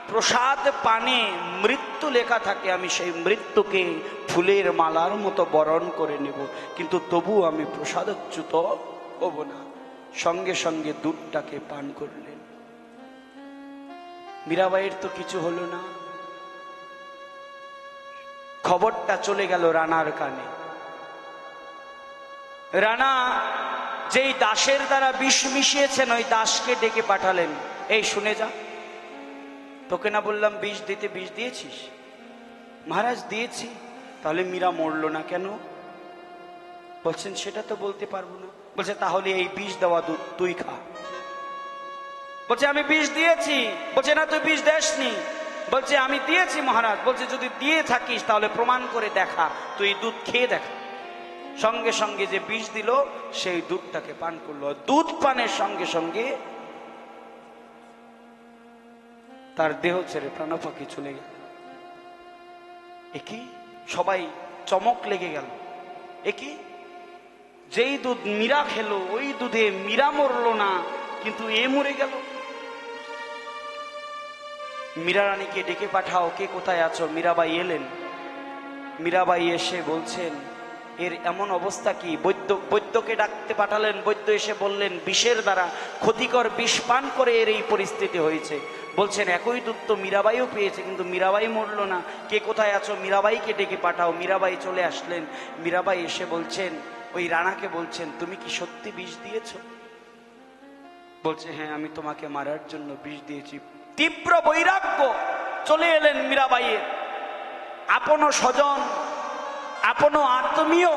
প্রসাদ পানে মৃত্যু লেখা থাকে, আমি সেই মৃত্যুকে ফুলের মালার মতো বরণ করে নেব, কিন্তু তবু আমি প্রসাদচ্যুত হব না। সঙ্গে সঙ্গে দুধটাকে পান করলেন। মীরাবাইয়ের তো কিছু হলো না। খবরটা চলে গেল রানার কানে। রানা যেই দাসের দ্বারা বিষ মিশিয়েছেন ওই দাসকে ডেকে পাঠালেন, এই শুনে যা, তোকে না বললাম বিষ দিতে, বিষ দিয়েছিস? মহারাজ দিয়েছি। তাহলে মীরা মরলো না কেন? বলছেন সেটা তো বলতে পারবো না। বলছে তাহলে এই বিষ দেওয়া দুধ তুই খা। বলছে আমি বিষ দিয়েছি। বলছে না তুই বিষ দেসনি। বলছে আমি দিয়েছি মহারাজ। বলছে যদি দিয়ে থাকিস তাহলে প্রমাণ করে দেখা, তুই দুধ খেয়ে দেখা। সঙ্গে সঙ্গে যে বিষ দিল সেই দুধটাকে পান করলো। দুধ পানের সঙ্গে সঙ্গে তার দেহ ছেড়ে প্রাণপাখি চলে গেল। একই সবাই চমক লেগে গেল। একই যেই দুধ মীরা খেলো ওই দুধে মীরা মরলো না, কিন্তু এ মরে গেল। মীরা রানীকে ডেকে পাঠাও, কে কোথায় আছো? মীরাবাই এলেন। মীরাবাই এসে বলছেন এর এমন অবস্থা কি? বৈদ্যকে ডাকতে পাঠালেন। বৈদ্য এসে বললেন বিষের দ্বারা ক্ষতিকর বিষ পান করে এর এই পরিস্থিতি হয়েছে। বলছেন একই দুধ তো মীরাবাইও পেয়েছে, কিন্তু মীরাবাই মরল না। কে কোথায় আছো? মীরাবাইকে ডেকে পাঠাও। মীরাবাই চলে আসলেন। মীরাবাই এসে বলছেন, ওই রানাকে বলছেন তুমি কি সত্যি বিষ দিয়েছ? বলছে হ্যাঁ, আমি তোমাকে মারার জন্য বিষ দিয়েছি। তীব্র বৈরাগ্য চলে এলেন মীরাবাইয়ের। আপন স্বজন, আপন আত্মীয়,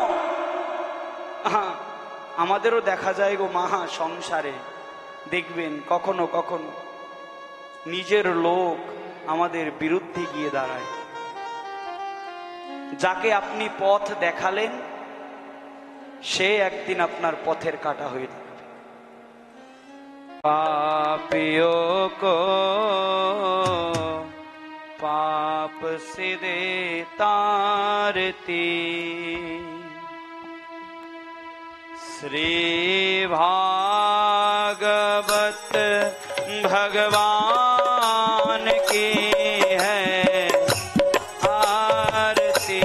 আমাদেরও দেখা যায় গো মাহা সংসারে, দেখবেন কখনো কখনো নিজের লোক আমাদের বিরুদ্ধে গিয়ে দাঁড়ায়। যাকে আপনি পথ দেখালেন সে একদিন আপনার পথের কাঁটা হয়ে দাঁড়াবে। पापियों को पाप से दे तारती, श्री भागवत भगवान की है आरती।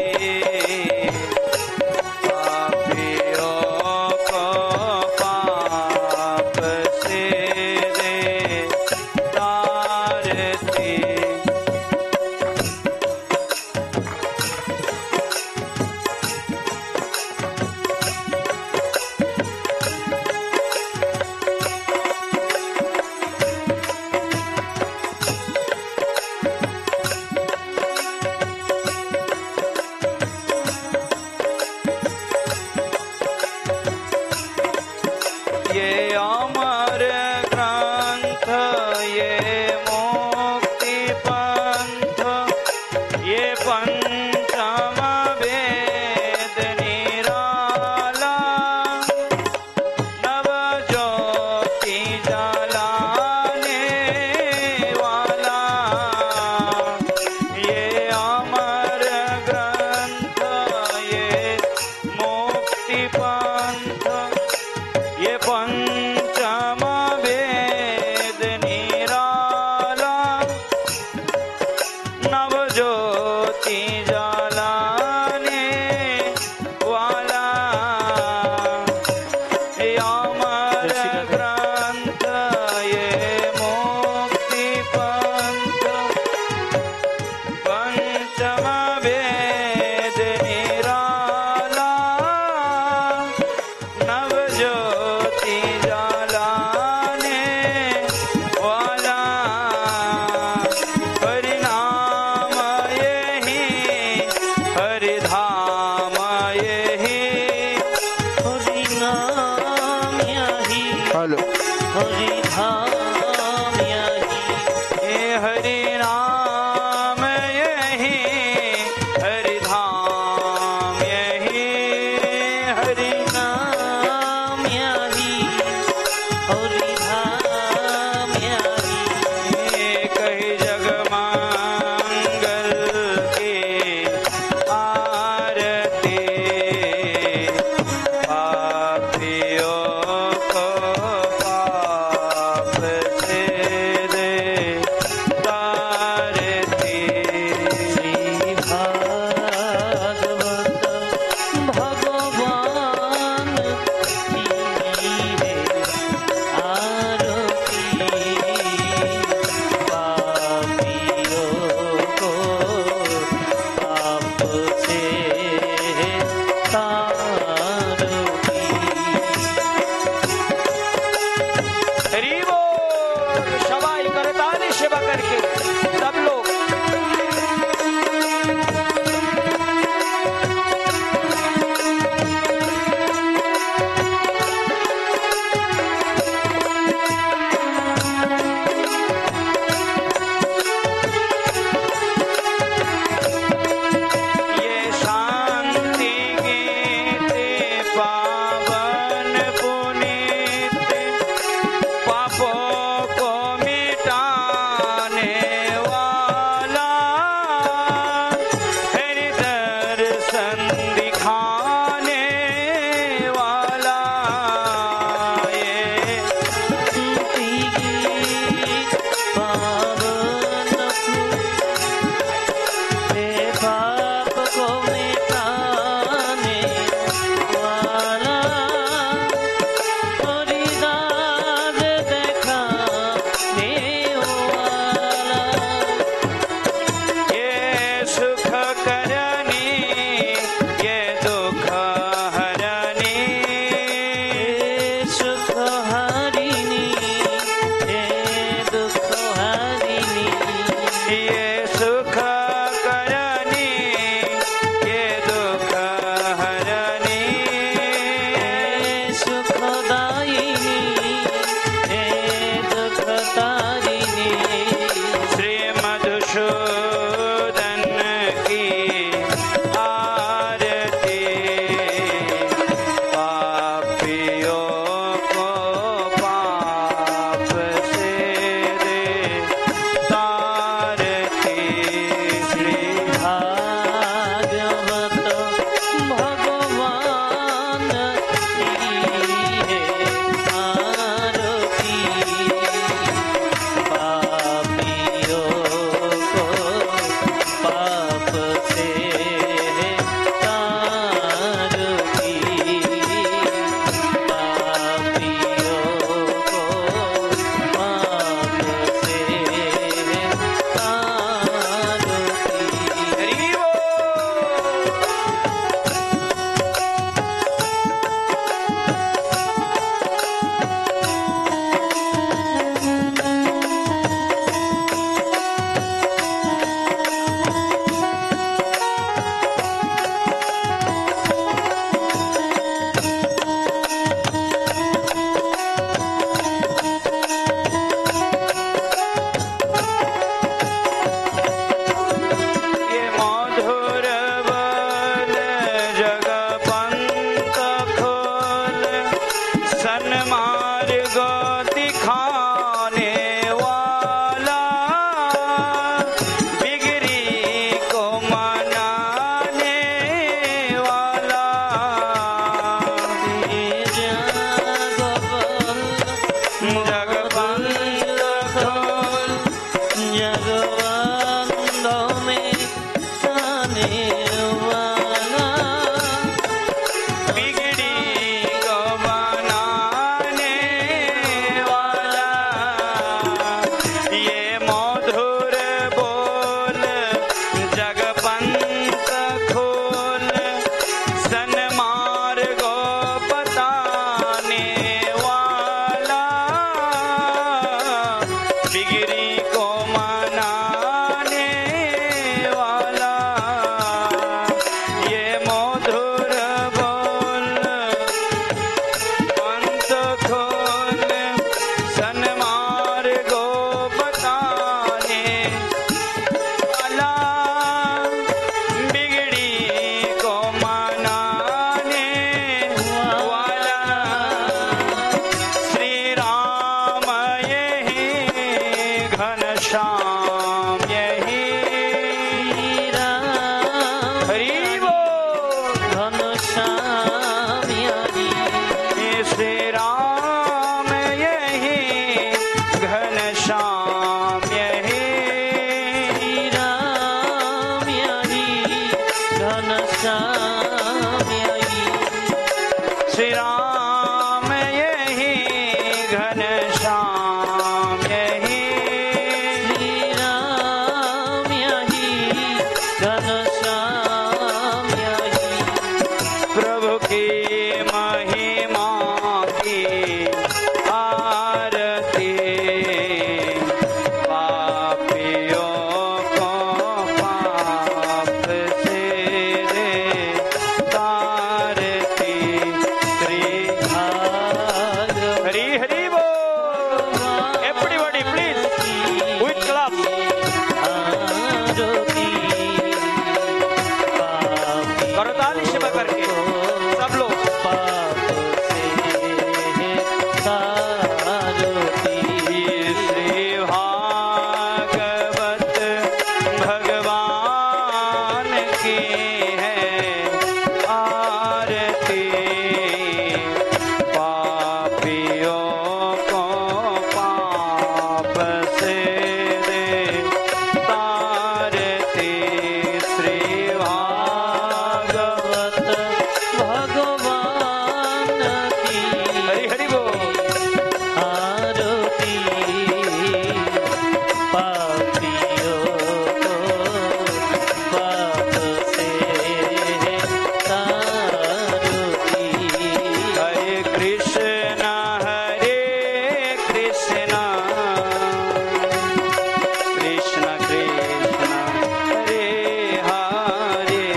सन्मार्ग दिखाने वाला, बिगड़ी को मनाने वाला, जगबंध खोल जगबंधों में जाने वाला, बिगड़ी को बनाने वाला, ये मधुर बोल जगपंथ खोल, सन्मार्ग बताने वाला, बिगड़ी को मनाने वाला, ये मधुर बोल पंथ खोल, सन्मार्ग बताने वाला, बिगड़ी को मनाने वाला, श्री राम यही घनश्याम यही, हरि बोल। घनश्याम यही, श्री राम यही घनश्याम यही, राम यही, घनश्याम यही, श्री राम यही घनश्याम यही, श्री राम यही, घनश्याम यही, प्रभु की महिमा की आरती, पापियों को पाप से रे तारती, श्री हरि हरि बोल। Everybody please with clap. करताली सेवा करके सब लोग श्री भागवत भगवान की है आरती, पापियों को पाप से रे तारती, श्री भागवत भगवान की हरि हरि बोल। आरती, पापियों को पाप से तारती, हरे कृष्ण कृष्ण कृष्ण कृष्ण हरे हरे,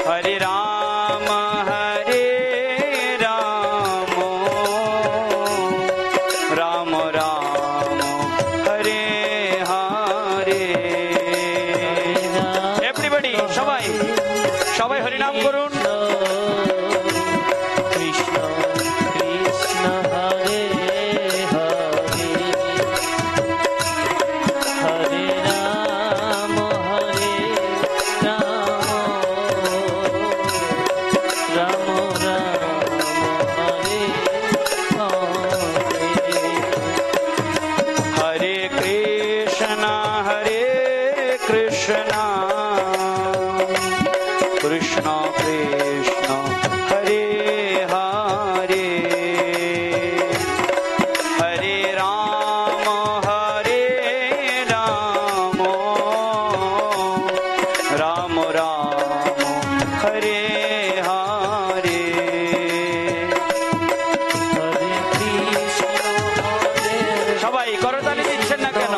हरे राम राम राम हरे हरे। এভরিবডি সবাই সবাই হরি নাম করুন। কৃষ্ণ কৃষ্ণ হরে হরে, হরে রাম রাম রাম হরে হরে, हरे कृष्ण कृष्ण कृष्ण कृष्ण हरे हरे, हरे राम राम राम हरे हरे, হরে কৃষ্ণ হরে সবাই করতালি দিচ্ছেন না কেন?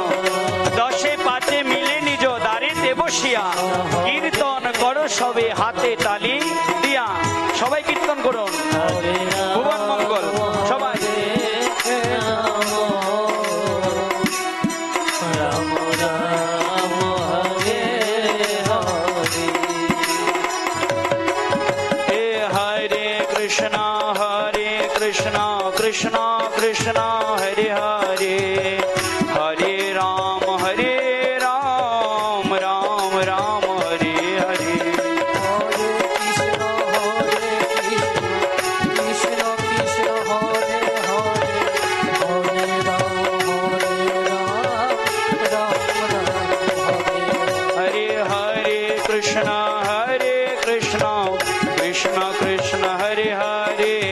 10-5 মিলে নিজ দাঁড়িতে বসিয়া কীর্তন করো সবে হাতে তালি দিয়া, সবাই কীর্তন করুন। হরে ভুবন মঙ্গল সবাই রাম রাম রাম হরে হরে, हे हरे कृष्ण कृष्ण हरे कृष्ण कृष्ण कृष्ण हरे हरे हरे राम राम राम हरे हरे हरे कृष्ण कृष्ण कृष्ण हरे हरे हरे राम राम हरे हरे हरे कृष्ण कृष्ण कृष्ण कृष्ण हरे हरे